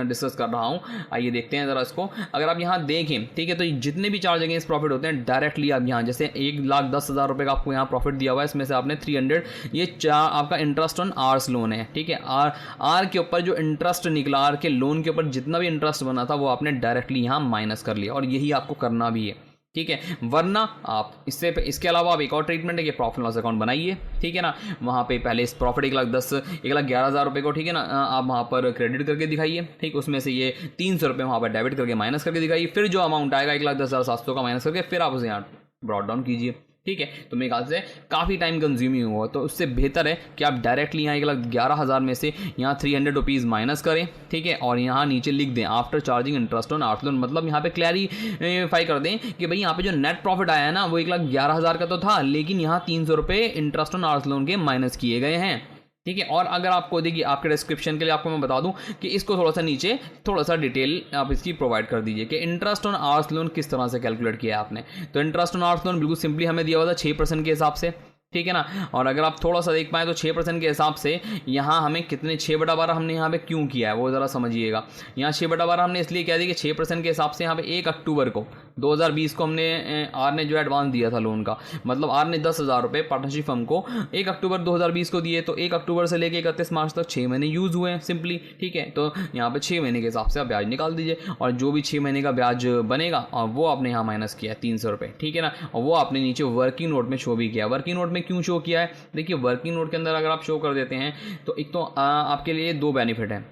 डिस्कस कर रहा हूँ। आइए देखते हैं ज़रा इसको। अगर आप यहाँ देखें, ठीक है, तो जितने भी चार्ज अगेंस्ट प्रॉफिट होते हैं डायरेक्टली आप यहाँ, जैसे 1,10,000 रुपये का आपको यहाँ प्रॉफिट दिया हुआ है, इसमें से आपने 300 ये आपका इंटरेस्ट ऑन आर्स लोन है, ठीक है। आर के ऊपर जो इंटरेस्ट निकला, आर के लोन के ऊपर जितना भी इंटरेस्ट बना था वो आपने डायरेक्टली यहाँ माइनस कर लिया, और यही आपको करना भी है, ठीक है। वरना आप इसके अलावा आप एक और ट्रीटमेंट है कि प्रॉफिट लॉस अकाउंट बनाइए, ठीक है ना। वहाँ पे पहले इस प्रॉफिट 1,11,000 रुपये को, ठीक है ना, आप वहाँ पर क्रेडिट करके दिखाइए, ठीक। उसमें से ये 300 रुपये वहाँ पर डेबिट करके माइनस करके दिखाइए, फिर जो अमाउंट आएगा 1,10,700 का माइनस करके फिर आप उसे यहाँ ब्रॉट डाउन कीजिए, ठीक है। तो मेरे ख्याल से काफ़ी टाइम कंज्यूमिंग होगा, तो उससे बेहतर है कि आप डायरेक्टली यहाँ 1,11,000 में से यहाँ 300 रुपीज़ माइनस करें, ठीक है, और यहाँ नीचे लिख दें after charging interest on R's loan. मतलब यहाँ पे क्लैरिफाई कर दें कि भाई यहाँ पे जो नेट प्रॉफिट आया है ना वो 1,11,000 का तो था, लेकिन यहाँ 300 रुपये इंटरेस्ट ऑन आर्स लोन के माइनस किए गए हैं, ठीक है। और अगर आपको देखिए आपके डिस्क्रिप्शन के लिए आपको मैं बता दूं कि इसको थोड़ा सा नीचे थोड़ा सा डिटेल आप इसकी प्रोवाइड कर दीजिए कि इंटरेस्ट ऑन आर्स लोन किस तरह से कैलकुलेट किया है आपने। तो इंटरेस्ट ऑन आर्स लोन बिल्कुल सिंपली हमें दिया हुआ था 6% के हिसाब से, ठीक है ना। और अगर आप थोड़ा सा देख पाएँ तो 6% के हिसाब से यहाँ हमें कितने 6/12 हमने यहाँ पे क्यों किया है वो ज़रा समझिएगा। यहाँ 6/12 हमने इसलिए कह दिया कि 6% के हिसाब से यहाँ पे 1 अक्टूबर को 2020 को हमने आर ने जो एडवांस दिया था लोन का, मतलब आर ने 10,000 रुपये पार्टनरशिप फर्म को 1 अक्टूबर 2020 को दिए, तो 1 अक्टूबर से लेकर 31 मार्च तक 6 महीने यूज़ हुए हैं सिंपली, ठीक है। तो यहाँ पे 6 महीने के हिसाब से आप ब्याज निकाल दीजिए, और जो भी 6 महीने का ब्याज बनेगा और वो आपने यहाँ माइनस किया है 300 रुपये, ठीक है ना। और वो आपने नीचे वर्किंग नोट में शो भी किया। वर्किंग नोट में क्यों शो किया है, देखिए वर्किंग नोट के अंदर अगर आप शो कर देते हैं तो एक तो आपके लिए 2 बेनिफिट है।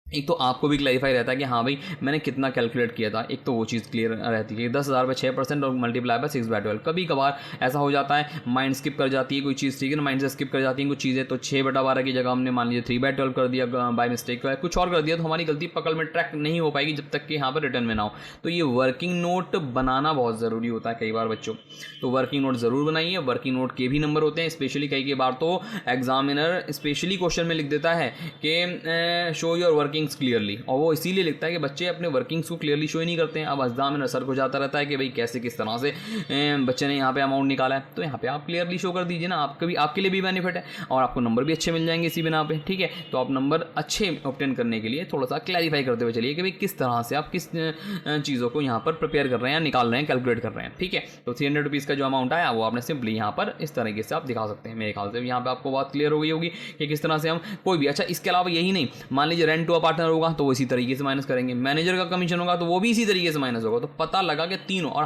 एक तो आपको भी क्लैरिफाई रहता है कि हाँ भाई मैंने कितना कैलकुलेट किया था, एक तो वो चीज़ क्लियर रहती है। 10,000 पे 6% और मल्टीप्लाई बाय 6/12। कभी कभार ऐसा हो जाता है माइंड स्किप कर जाती है कोई चीज़, ठीक है ना, माइंड से स्किप कर जाती हैं कुछ चीज़ें, तो 6/12 की जगह हमने मान लीजिए 3/12 कर दिया बाय मिस्टेक, कुछ और कर दिया, तो हमारी गलती पकड़ में ट्रैक नहीं हो पाएगी जब तक कि यहाँ पर रिटर्न में ना हो। तो ये वर्किंग नोट बनाना बहुत ज़रूरी होता है कई बार बच्चों, तो वर्किंग नोट ज़रूर बनाइए। वर्किंग नोट के भी नंबर होते हैं, स्पेशली कई बार तो एग्जामिनर स्पेशली क्वेश्चन में लिख देता है कि शो योर वर्किंग्स क्लियरली, और वो इसीलिए लिखता है कि बच्चे अपने वर्किंग्स को क्लियरली शो ही नहीं करते हैं। अब एग्जामिनर सर को जाता रहता है कि भाई कैसे किस तरह से बच्चे ने यहाँ पे अमाउंट निकाला है, तो यहाँ पे आप क्लियरली शो कर दीजिए ना, आपके लिए भी बेनिफिट है और आपको नंबर भी अच्छे मिल जाएंगे इसी बिना पे, ठीक है। तो आप नंबर अच्छे ऑब्टेन करने के लिए थोड़ा सा क्लैरिफाई करते हुए चलिए कि भाई किस तरह से आप किस चीज़ों को यहाँ पर प्रिपेयर कर रहे हैं, निकाल रहे हैं, कैलकुलेट कर रहे हैं, ठीक है। तो 300 रुपीज़ का जो अमाउंट आया वो आपने सिंपली यहाँ पर इस तरीके से आप दिखा सकते हैं। मेरे ख्याल से यहाँ पे आपको बात क्लियर हो गई होगी कि किस तरह से हम कोई भी, अच्छा इसके अलावा यही नहीं, मान लीजिए रेंट टू अ पार्टनर होगा तो वो इसी तरीके से माइनस करेंगे, मैनेजर का कमीशन होगा तो वो भी इसी तरीके से माइनस होगा। तो पता लगा कि तीनों, और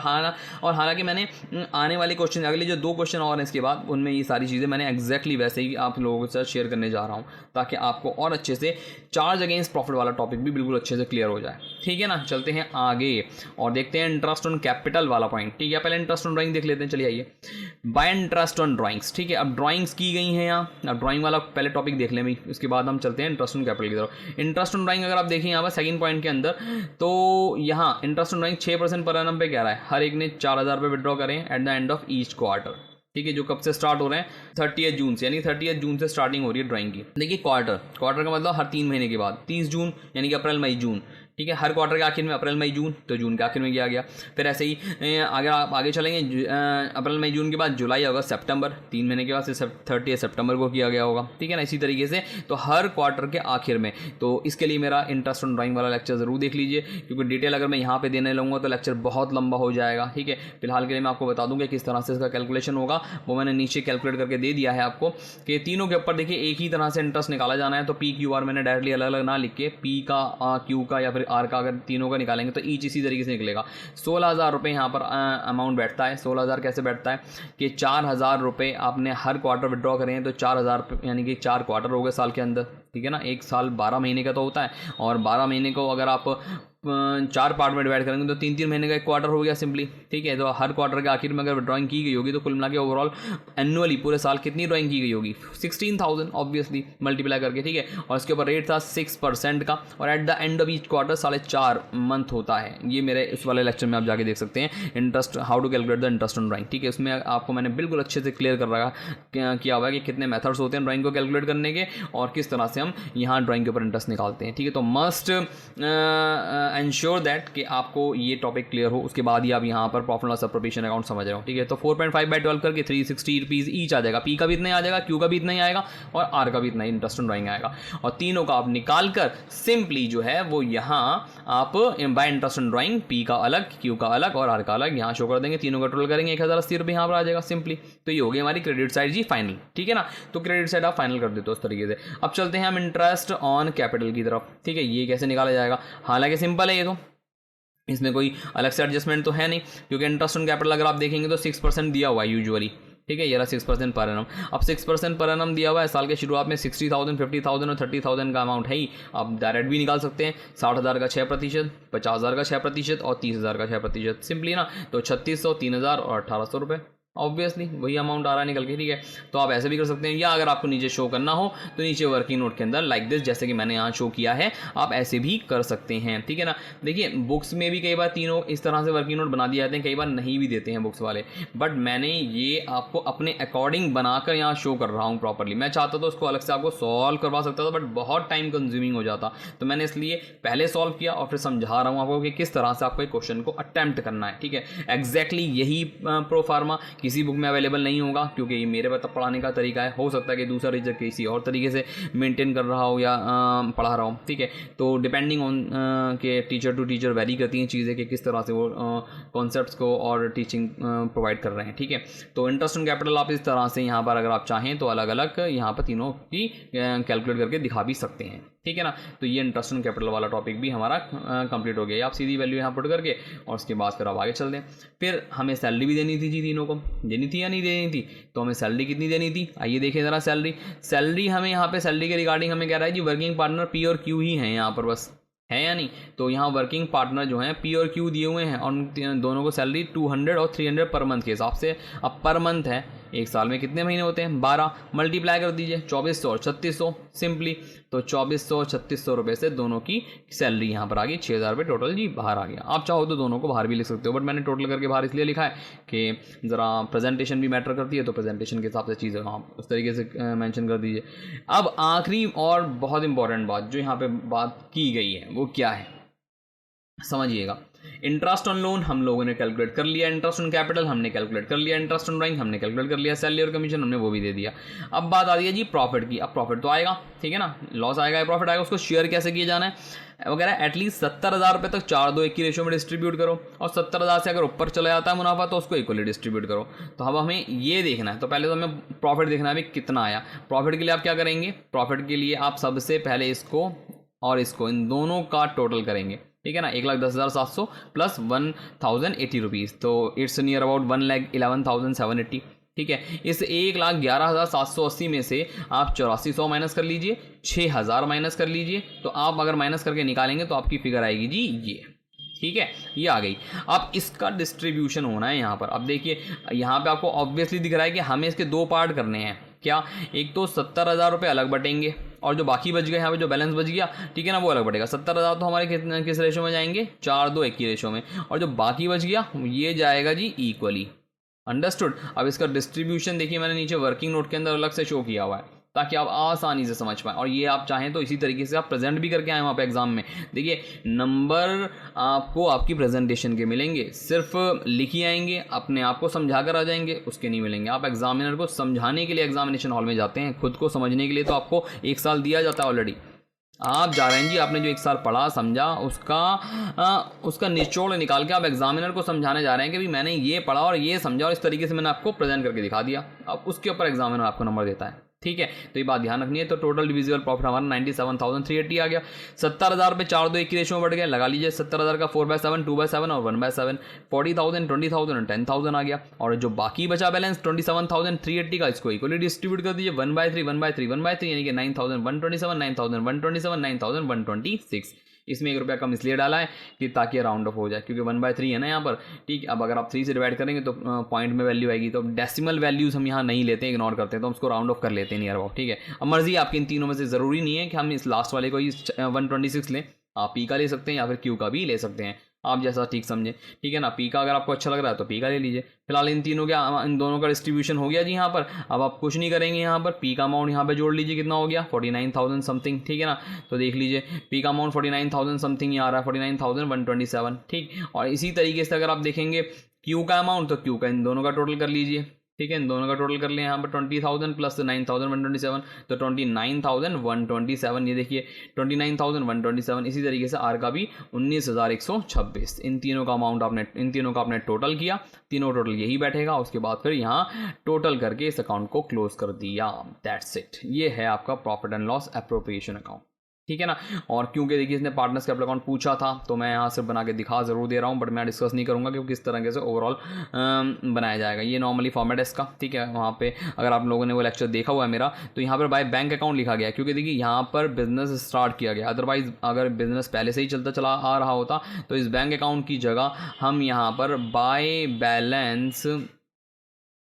हालांकि मैंने आने वाले क्वेश्चन, अगले जो 2 क्वेश्चन और हैं इसके बाद, उनमें ये सारी चीज़ें मैंने एग्जैक्टली वैसे ही आप लोगों के साथ शेयर करने जा रहा हूँ, ताकि आपको और अच्छे से चार्ज अगेंस्ट प्रॉफिट वाला टॉपिक भी बिल्कुल अच्छे से क्लियर हो जाए। ठीक है ना, चलते हैं आगे और देखते हैं इंटरेस्ट ऑन कैपिटल वाला पॉइंट। ठीक है, पहले इंटरेस्ट ऑन ड्राइंग देख लेते हैं। चलिए आइए, बाय इंटरेस्ट ऑन ड्राइंग्स। ठीक है, अब ड्राइंग्स की गई हैं यहाँ, अब ड्राइंग वाला पहले टॉपिक देख लें, उसके बाद हम चलते हैं इंटरेस्ट ऑन कैपिटल की तरफ। इंटरेस्ट ऑन ड्राइंग अगर आप देखें यहाँ पर सेकंड पॉइंट के अंदर, तो यहाँ इंटरेस्ट ऑन ड्राइंग 6% पर एनम पे कह रहा है, हर एक ने 4,000 रुपये विड्रॉ करें eight the end of each quarter. ठीक है, जो कब से स्टार्ट हो रहे हैं, 30 जून से, यानी 30 जून से स्टार्टिंग हो रही है ड्राइंग की। देखिए क्वार्टर का मतलब हर 3 महीने के बाद, 30 जून यानी कि अप्रैल मई जून। ठीक है, हर क्वार्टर के आखिर में अप्रैल मई जून, तो जून के आखिर में किया गया। फिर ऐसे ही अगर आप आगे चलेंगे, अप्रैल मई जून के बाद जुलाई अगस्त सितंबर, 3 महीने के बाद से 30 सितंबर को किया गया होगा। ठीक है ना, इसी तरीके से तो हर क्वार्टर के आखिर में। तो इसके लिए मेरा इंटरेस्ट ऑन ड्राइंग वाला लेक्चर ज़रूर देख लीजिए, क्योंकि डिटेल अगर मैं यहाँ पे देने लगूँगा तो लेक्चर बहुत लंबा हो जाएगा। ठीक है, फिलहाल के लिए मैं आपको बता दूँ कि किस तरह से इसका कैलकुलेशन होगा, वो मैंने नीचे कैलकुलेट करके दे दिया है आपको, कि तीनों के ऊपर देखिए एक ही तरह से इंटरेस्ट निकाला जाना है। तो पी क्यू आर मैंने डायरेक्टली अलग अलग ना लिख के, पी का, क्यू का या फिर आर का अगर तीनों का निकालेंगे तो ईच इसी तरीके से निकलेगा। 16,000 रुपये यहाँ पर अमाउंट बैठता है। 16,000 कैसे बैठता है कि 4,000 रुपये आपने हर क्वार्टर विड्रॉ करें हैं, तो 4,000 यानी कि 4 क्वार्टर हो गए साल के अंदर। ठीक है ना, एक साल 12 महीने का तो होता है, और 12 महीने को अगर आप 4 पार्ट में डिवाइड करेंगे तो 3-3 महीने का एक क्वार्टर हो गया सिंपली। ठीक है, तो हर क्वार्टर के आखिर में अगर ड्राइंग की गई होगी तो कुल मिला के ओवरऑल एनुअली पूरे साल कितनी ड्राइंग की गई होगी, 16,000 ऑब्वियसली मल्टीप्लाई करके। ठीक है, और इसके ऊपर रेट था 6% का, और eight the end of each quarter 4.5 month होता है। ये मेरे इस वाले लेक्चर में आप जाके देख सकते हैं, interest, how to calculate the interest on drawing. ठीक है, उसमें आपको मैंने बिल्कुल अच्छे से क्लियर कर रखा किया हुआ है कि कितने मेथड्स होते हैं ड्राइंग को कैलकुलेट करने के, और किस तरह से हम यहाँ ड्राइंग के ऊपर इंटरेस्ट निकालते हैं। ठीक है, तो मस्ट एंश्योर दैट कि आपको ये टॉपिक क्लियर हो, उसके बाद ही आप यहाँ पर प्रॉफिट लॉस अप्रोप्रिएशन अकाउंट समझ रहे हो। ठीक है, तो 4.5/12 करके 360 रुपीज़ ईच आ जाएगा। पी का भी इतना ही आ जाएगा, क्यू का भी इतना ही आएगा, और आर का भी इतना ही इंटरेस्ट ऑन ड्राइंग आएगा। और तीनों का आप निकाल कर सिंपली जो है वो यहाँ आप bye interest on drawing, P का अलग, क्यू का अलग और आर का अलग यहाँ शो कर देंगे, तीनों का टोटल करेंगे 1,080 रुपये यहाँ पर आ जाएगा सिंपली। तो ये हो गई हमारी क्रेडिट साइड जी फाइनल। ठीक है ना, तो क्रेडिट साइड आप फाइनल कर देते हो उस तरीके से। अब चलते हैं हम इंटरेस्ट ऑन कैपिटल की तरफ। ठीक है, ये कैसे निकाला जाएगा, हालांकि सिंपल है ये, तो इसमें कोई अलग से एडजस्टमेंट तो है नहीं, क्योंकि इंटरेस्ट ऑन कैपिटल अगर आप देखेंगे तो 6% दिया हुआ है यूजुअली। ठीक है, ये रहा 6% पर एनम। अब 6% पर एनम दिया हुआ है, साल के शुरुआत में 60,000, 50,000 और 30,000 का अमाउंट है ही। आप डायरेक्ट भी निकाल सकते हैं, 60,000 का 6%, 50,000 का 6% और 30,000 का 6%, सिंपली ना। तो 3,600, 3,000 और 1,800 रुपये, ऑब्वियसली वही अमाउंट आ रहा है निकल के। ठीक है, तो आप ऐसे भी कर सकते हैं, या अगर आपको नीचे शो करना हो तो नीचे वर्किंग नोट के अंदर लाइक दिस, जैसे कि मैंने यहाँ शो किया है, आप ऐसे भी कर सकते हैं। ठीक है ना, देखिए बुक्स में भी कई बार तीनों इस तरह से वर्किंग नोट बना दिए जाते हैं, कई बार नहीं भी देते हैं बुक्स वाले, बट मैंने ये आपको अपने अकॉर्डिंग बनाकर यहाँ शो कर रहा हूँ प्रॉपरली। मैं चाहता तो उसको अलग से आपको सॉल्व करवा सकता था, बट बहुत टाइम कंज्यूमिंग हो जाता, तो मैंने इसलिए पहले सॉल्व किया और फिर समझा रहा हूँ आपको कि किस तरह से आपको एक क्वेश्चन को अटेम्प्ट करना है। ठीक है, एग्जैक्टली यही प्रो फार्मा किसी बुक में अवेलेबल नहीं होगा, क्योंकि ये मेरे पढ़ाने का तरीका है। हो सकता है कि दूसरा टीचर किसी और तरीके से मेंटेन कर रहा हो या पढ़ा रहा हो। ठीक है, तो डिपेंडिंग ऑन के टीचर टू टीचर वेरी करती हैं चीज़ें कि किस तरह से वो कॉन्सेप्ट्स को और टीचिंग प्रोवाइड कर रहे हैं। ठीक है, तो इंटरेस्ट ऑन कैपिटल आप इस तरह से यहाँ पर अगर आप चाहें तो अलग अलग यहाँ पर तीनों की कैलकुलेट करके दिखा भी सकते हैं। ठीक है ना, तो ये इंटरेस्ट ऑन कैपिटल वाला टॉपिक भी हमारा कंप्लीट हो गया। आप सीधी वैल्यू यहाँ पुट करके और उसके बाद फिर आप आगे चल दें। फिर हमें सैलरी भी देनी थी जी, तीनों को देनी थी या नहीं देनी थी, तो हमें सैलरी कितनी देनी थी, आइए देखें ज़रा। सैलरी हमें यहाँ पे सैलरी के रिगार्डिंग हमें कह रहा है जी वर्किंग पार्टनर पी और क्यू ही हैं यहाँ पर, बस है या नहीं। तो यहाँ वर्किंग पार्टनर जो हैं पी और क्यू दिए हुए हैं, और दोनों को सैलरी 200 और 300 पर मंथ के हिसाब से। अब पर मंथ है, एक साल में कितने महीने होते हैं, 12, मल्टीप्लाई कर दीजिए 2400 और 3600 सिंपली। तो 2400 और 3600 रुपये से दोनों की सैलरी यहाँ पर आ गई 6,000 रुपये टोटल जी बाहर आ गया। आप चाहो तो दोनों को बाहर भी लिख सकते हो, बट मैंने टोटल करके बाहर इसलिए लिखा है कि ज़रा प्रेजेंटेशन भी मैटर करती है, तो प्रेजेंटेशन के हिसाब से चीज़ें आप उस तरीके से मेंशन कर दीजिए। अब आखिरी और बहुत इंपॉर्टेंट बात जो यहाँ पे बात की गई है वो क्या है, समझिएगा। इंटरेस्ट ऑन लोन हम लोगों ने कैलकुलेट कर लिया, इंटरेस्ट ऑन कैपिटल हमने कैलकुलेट कर लिया, इंटरेस्ट ऑन ड्राइंग हमने कैलकुलेट कर लिया, सैलरी और कमीशन हमने वो भी दे दिया। अब बात आ रही है जी प्रॉफिट की। अब प्रॉफिट तो आएगा, ठीक है ना, लॉस आएगा या प्रॉफिट आएगा, उसको शेयर कैसे किया जाना है वगैरह। एटलीस्ट 70,000 रुपये तक 4:2 की रेशियो में डिस्ट्रीब्यूट करो, और 70,000 से अगर ऊपर चला जाता है मुनाफा तो उसको इक्वली डिस्ट्रीब्यूट करो। तो अब हमें ये देखना है, तो पहले तो हमें प्रॉफिट देखना है भी कितना आया। प्रॉफिट के लिए आप क्या करेंगे, प्रॉफिट के लिए आप सबसे पहले इसको और इसको इन दोनों का टोटल करेंगे, ठीक है ना। 1,10,700 प्लस 1,080 रुपीज़, तो इट्स नियर अबाउट 1,11,780, ठीक है। इस 1,11,780 में से आप 8400 माइनस कर लीजिए, 6,000 माइनस कर लीजिए, तो आप अगर माइनस करके निकालेंगे तो आपकी फिगर आएगी जी ये, ठीक है, ये आ गई। अब इसका डिस्ट्रीब्यूशन होना है यहाँ पर। अब देखिए यहाँ पे आपको ऑब्वियसली दिख रहा है कि हमें इसके दो पार्ट करने हैं। क्या, एक तो 70,000 रुपये अलग बटेंगे और जो बाकी बच गए यहाँ पे जो बैलेंस बच गया, ठीक है ना, वो अलग बटेगा। 70,000 तो हमारे किस रेशो में जाएंगे, 4:2 की रेशो में, और जो बाकी बच गया ये जाएगा जी इक्वली। अंडरस्टूड। अब इसका डिस्ट्रीब्यूशन देखिए मैंने नीचे वर्किंग नोट के अंदर अलग से शो किया हुआ है ताकि आप आसानी से समझ पाएँ, और ये आप चाहें तो इसी तरीके से आप प्रेजेंट भी करके आए वहाँ पे एग्जाम में। देखिए नंबर आपको आपकी प्रेजेंटेशन के मिलेंगे, सिर्फ लिखी आएंगे, अपने आप को समझा कर आ जाएंगे, उसके नहीं मिलेंगे। आप एग्जामिनर को समझाने के लिए एग्जामिनेशन हॉल में जाते हैं, खुद को समझने के लिए तो आपको 1 साल दिया जाता है ऑलरेडी। आप जा रहे हैं जी, आपने जो 1 साल पढ़ा समझा उसका निचोड़ निकाल के आप एग्जामिनर को समझाने जा रहे हैं कि भाई मैंने ये पढ़ा और ये समझा और इस तरीके से मैंने आपको प्रेजेंट करके दिखा दिया। अब उसके ऊपर एग्जामिनर आपको नंबर देता है, ठीक है। तो ये बात ध्यान रखनी है। तो टोटल डिविजिबल प्रॉफिट हमारा 97,380 आ गया। 70,000 पे 4:2 की रेशो में बढ़ गया, लगा लीजिए 70,000 का 4/7, 2/7 और 1/7, 40,000, 20,000 और 10,000 आ गया। और जो बाकी बचा बैलेंस 27,380 का, इसको इक्वली डिस्ट्रीब्यूट कर दीजिए 1/3, 1/3, 1/3, यानी कि 9,127, 9,127, 9,126। इसमें 1 रुपया कम इसलिए डाला है कि ताकि राउंड ऑफ हो जाए, क्योंकि 1/3 है ना यहाँ पर, ठीक। अब अगर आप 3 से डिवाइड करेंगे तो पॉइंट में वैल्यू आएगी, तो डेसिमल वैल्यूज हम यहाँ नहीं लेते हैं, इग्नोर करते हैं, तो हम उसको राउंड ऑफ कर लेते हैं नियर अबाउट, ठीक है। अब मर्जी आपकी इन तीनों में से, ज़रूरी नहीं है कि हम इस लास्ट वाले को ही 126 लें, आप पी का ले सकते हैं या फिर क्यू का भी ले सकते हैं, आप जैसा ठीक समझें, ठीक है ना। पी का अगर आपको अच्छा लग रहा है तो पी का ले लीजिए। फिलहाल इन दोनों का डिस्ट्रीब्यूशन हो गया जी यहाँ पर। अब आप कुछ नहीं करेंगे, यहाँ पर पी का अमाउंट यहाँ पे जोड़ लीजिए, कितना हो गया 49,000 समथिंग, ठीक है ना। तो देख लीजिए पी का अमाउंट 49,000 समथिंग यहाँ आ रहा है, 49,127, ठीक। और इसी तरीके से अगर आप देखेंगे क्यू का अमाउंट, तो क्यू का इन दोनों का टोटल कर लीजिए, ठीक है। इन दोनों का टोटल कर लिया यहाँ पर 20,000 प्लस 9,127, तो 29,127। ये देखिए 29,127। इसी तरीके से आर का भी 19,126। इन तीनों का आपने टोटल किया, तीनों टोटल यही बैठेगा। उसके बाद फिर यहाँ टोटल करके इस अकाउंट को क्लोज कर दिया, दैट्स इट। ये है आपका profit and loss appropriation account, ठीक है ना। और क्योंकि देखिए इसने पार्टनर्स कैपिटल अकाउंट पूछा था, तो मैं यहाँ से बना के दिखा ज़रूर दे रहा हूँ, बट मैं डिस्कस नहीं करूँगा कि किस तरह से ओवरऑल बनाया जाएगा। ये नॉर्मली फॉर्मेट है इसका, ठीक है। वहाँ पे अगर आप लोगों ने वो लेक्चर देखा हुआ है मेरा, तो यहाँ पर बाय बैंक अकाउंट लिखा गया, क्योंकि देखिए यहाँ पर बिजनेस स्टार्ट किया गया। अदरवाइज अगर बिजनेस पहले से ही चलता चला आ रहा होता तो इस बैंक अकाउंट की जगह हम यहाँ पर बाय बैलेंस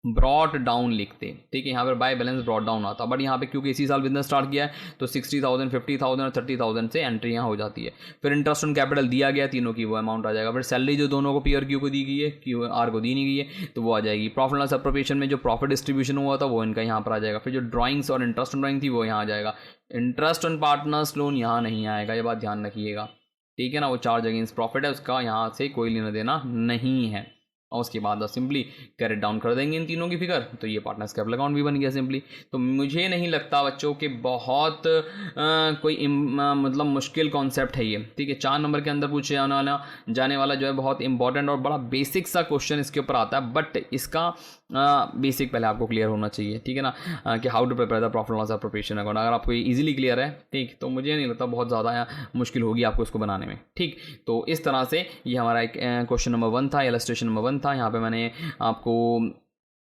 ब्रॉट डाउन लिखते, ठीक है। यहाँ पर बाय बैलेंस ब्रॉट डाउन आता, बट यहाँ पे क्योंकि इसी साल बिजनेस स्टार्ट किया है तो 60,000, 50,000 और 30,000 से एंट्री यहाँ हो जाती है। फिर इंटरेस्ट ऑन कैपिटल दिया गया, तीनों की वो अमाउंट आ जाएगा। फिर सैलरी जो दोनों को पी और क्यू को दी गई है, क्यू आर को दी नहीं गई है, तो वो आ जाएगी। प्रॉफिट लॉस एप्रोप्रिएशन में जो प्रॉफिट डिस्ट्रीब्यूशन हुआ था वो इनका यहाँ पर आ जाएगा। फिर जो ड्राइंग्स और इंटरेस्ट ऑन ड्राइंग थी वो यहाँ आ जाएगा। इंटरेस्ट ऑन पार्टनर्स लोन यहाँ नहीं आएगा, ये बात ध्यान रखिएगा, ठीक है ना। वो चार्ज अगेंस्ट प्रॉफिट है, उसका यहाँ से कोई लेना देना नहीं है। और उसके बाद सिंपली कैरेट डाउन कर देंगे इन तीनों की फिगर, तो ये पार्टनर्स कैपिटल अकाउंट भी बन गया सिंपली। तो मुझे नहीं लगता बच्चों कि बहुत कोई मतलब मुश्किल कॉन्सेप्ट है ये, ठीक है। 4 नंबर के अंदर पूछे जाने वाला जो है बहुत इंपॉर्टेंट और बड़ा बेसिक सा क्वेश्चन इसके ऊपर आता है, बट इसका बेसिक पहले आपको क्लियर होना चाहिए, ठीक है ना, कि how to prepare the profit loss appropriation account. अगर आपको इजीली क्लियर है, ठीक, तो मुझे नहीं लगता बहुत ज़्यादा मुश्किल होगी आपको इसको बनाने में, ठीक। तो इस तरह से ये हमारा एक क्वेश्चन नंबर 1 था, इलस्ट्रेशन नंबर 1 था। यहाँ पे मैंने आपको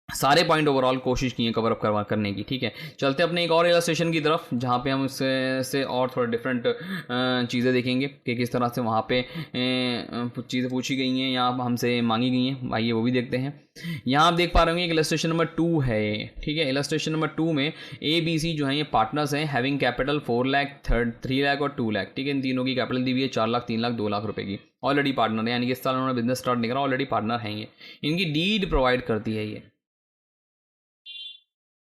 सारे पॉइंट ओवरऑल कोशिश की है कवर अप करने की, ठीक है। चलते अपने एक और इलस्ट्रेशन की तरफ, जहाँ पे हम इससे और थोड़े डिफरेंट चीज़ें देखेंगे कि किस तरह से वहाँ पे चीज़ें पूछी गई हैं या हमसे मांगी गई हैं। आइए वो भी देखते हैं। यहाँ आप देख पा रहे होंगे कि इलस्ट्रेशन नंबर 2 है, ठीक है। इलस्ट्रेशन नंबर 2 में ABC जो है ये पार्टनर्स हैं, हैविंग कैपिटल 4 लाख, 3 लाख और 2 लाख, ठीक है। इन तीनों की कैपिटल दी हुई है 4 लाख, 3 लाख, 2 लाख रुपए की। ऑलरेडी पार्टनर है, यानी कि इस साल उन्होंने बिजनेस स्टार्ट नहीं करा, ऑलरेडी पार्टनर हैं ये। इनकी डीड प्रोवाइड करती है ये।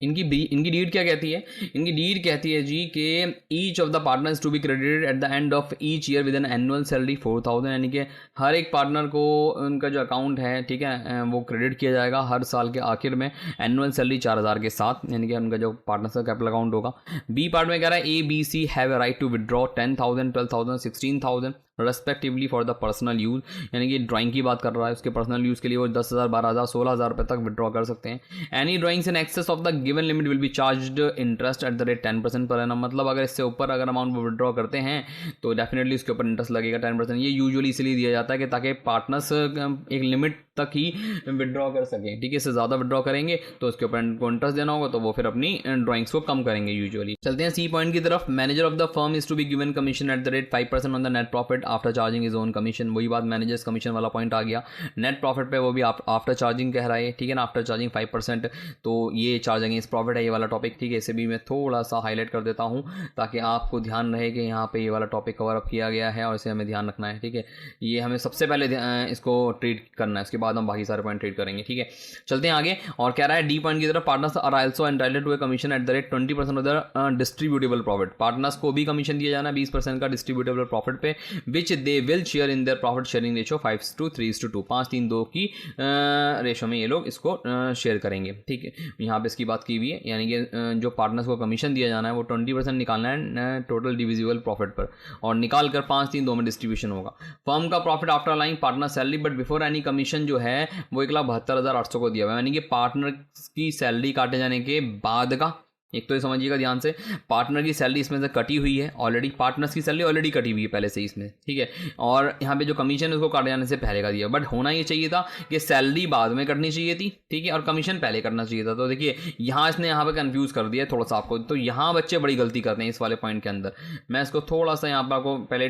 इनकी डीड क्या कहती है? इनकी डीड कहती है जी कि each of the partners to be credited at the end of each year with an annual salary 4,000, यानी कि हर एक पार्टनर को उनका जो अकाउंट है, ठीक है, वो क्रेडिट किया जाएगा हर साल के आखिर में एनुअल सैलरी 4,000 के साथ, यानी कि उनका जो पार्टनर्स का कैपिटल अकाउंट होगा। बी पार्ट में कह रहा है ABC have a right to withdraw 10,000, 12,000, 16,000 respectively for the personal use, यानी कि ड्राइंग की बात कर रहा है, उसके पर्सनल यूज़ के लिए वो 10,000, 12,000, 16,000 रुपये तक विड्रॉ कर सकते हैं। Any drawings in excess of the given limit will be charged interest eight the rate 10% per annum, मतलब अगर इससे ऊपर अगर अमाउंट वो विड्रॉ करते हैं तो डेफिनेटली उसके ऊपर इंटरेस्ट लगेगा 10%। ये यूजुअली इसलिए दिया जाता है कि ताकि पार्टनर्स एक लिमिट तक ही विड्रॉ कर सकें, ठीक है। इससे ज़्यादा विड्रॉ करेंगे तो उसके ऊपर इंटरेस्ट देना होगा, तो वो फिर अपनी ड्राइंग्स को कम करेंगे यूजुअली। चलते हैं सी पॉइंट की तरफ। Manager of the firm is to be given commission at the rate 5% on the net profit after charging is own commission. वही बात, मैनेजर्स कमीशन वाला पॉइंट आ गया। नेट प्रॉफिट पे वो भी आफ्टर चार्जिंग कह रहा है, ठीक है ना, आफ्टर चार्जिंग 5%, तो ये चार्ज अगेंस्ट प्रॉफिट है ये वाला टॉपिक, ठीक है। इसे भी मैं थोड़ा सा हाईलाइट कर देता हूँ ताकि आपको ध्यान रहे कि यहाँ पे ये वाला टॉपिक कवर अप किया गया है और इसे हमें ध्यान रखना है, ठीक है। ये हमें सबसे पहले इसको ट्रीट करना है, उसके बाद हम बाकी सारे पॉइंट ट्रीट करेंगे, ठीक है। चलते हैं आगे और कह रहा है डी पॉइंट की तरफ, partners are also entitled to a commission at the rate 20% of the distributable profit. Partners को भी कमीशन दिया जाना है 20% का डिस्ट्रीब्यूटेबल प्रॉफिट पे, which they will share in their profit sharing ratio 5:3:2, 5:3:2 की रेशो में ये लोग इसको शेयर करेंगे, ठीक है। यहाँ पे इसकी बात की हुई है, यानी कि जो पार्टनर्स को कमीशन दिया जाना है वो 20% निकालना है टोटल डिविजिबल प्रॉफिट पर, और निकाल कर 5:3:2 में डिस्ट्रीब्यूशन होगा। फर्म का profit after allowing partner salary but before any commission जो है वो 1,72,800 को दिया हुआ है, यानी कि पार्टनर की सैलरी काटे जाने के बाद का। एक तो ये समझिएगा ध्यान से, पार्टनर की सैलरी इसमें से कटी हुई है ऑलरेडी, पार्टनर्स की सैलरी ऑलरेडी कटी हुई है पहले से इसमें, ठीक है। और यहाँ पे जो कमीशन है उसको काटे जाने से पहले का दिया, बट होना ये चाहिए था कि सैलरी बाद में कटनी चाहिए थी, ठीक है, और कमीशन पहले करना चाहिए था। तो देखिए यहाँ इसने यहाँ पे कंफ्यूज कर दिया थोड़ा सा आपको, तो यहाँ बच्चे बड़ी गलती करते हैं इस वाले पॉइंट के अंदर। मैं इसको थोड़ा सा यहाँ पर आपको पहले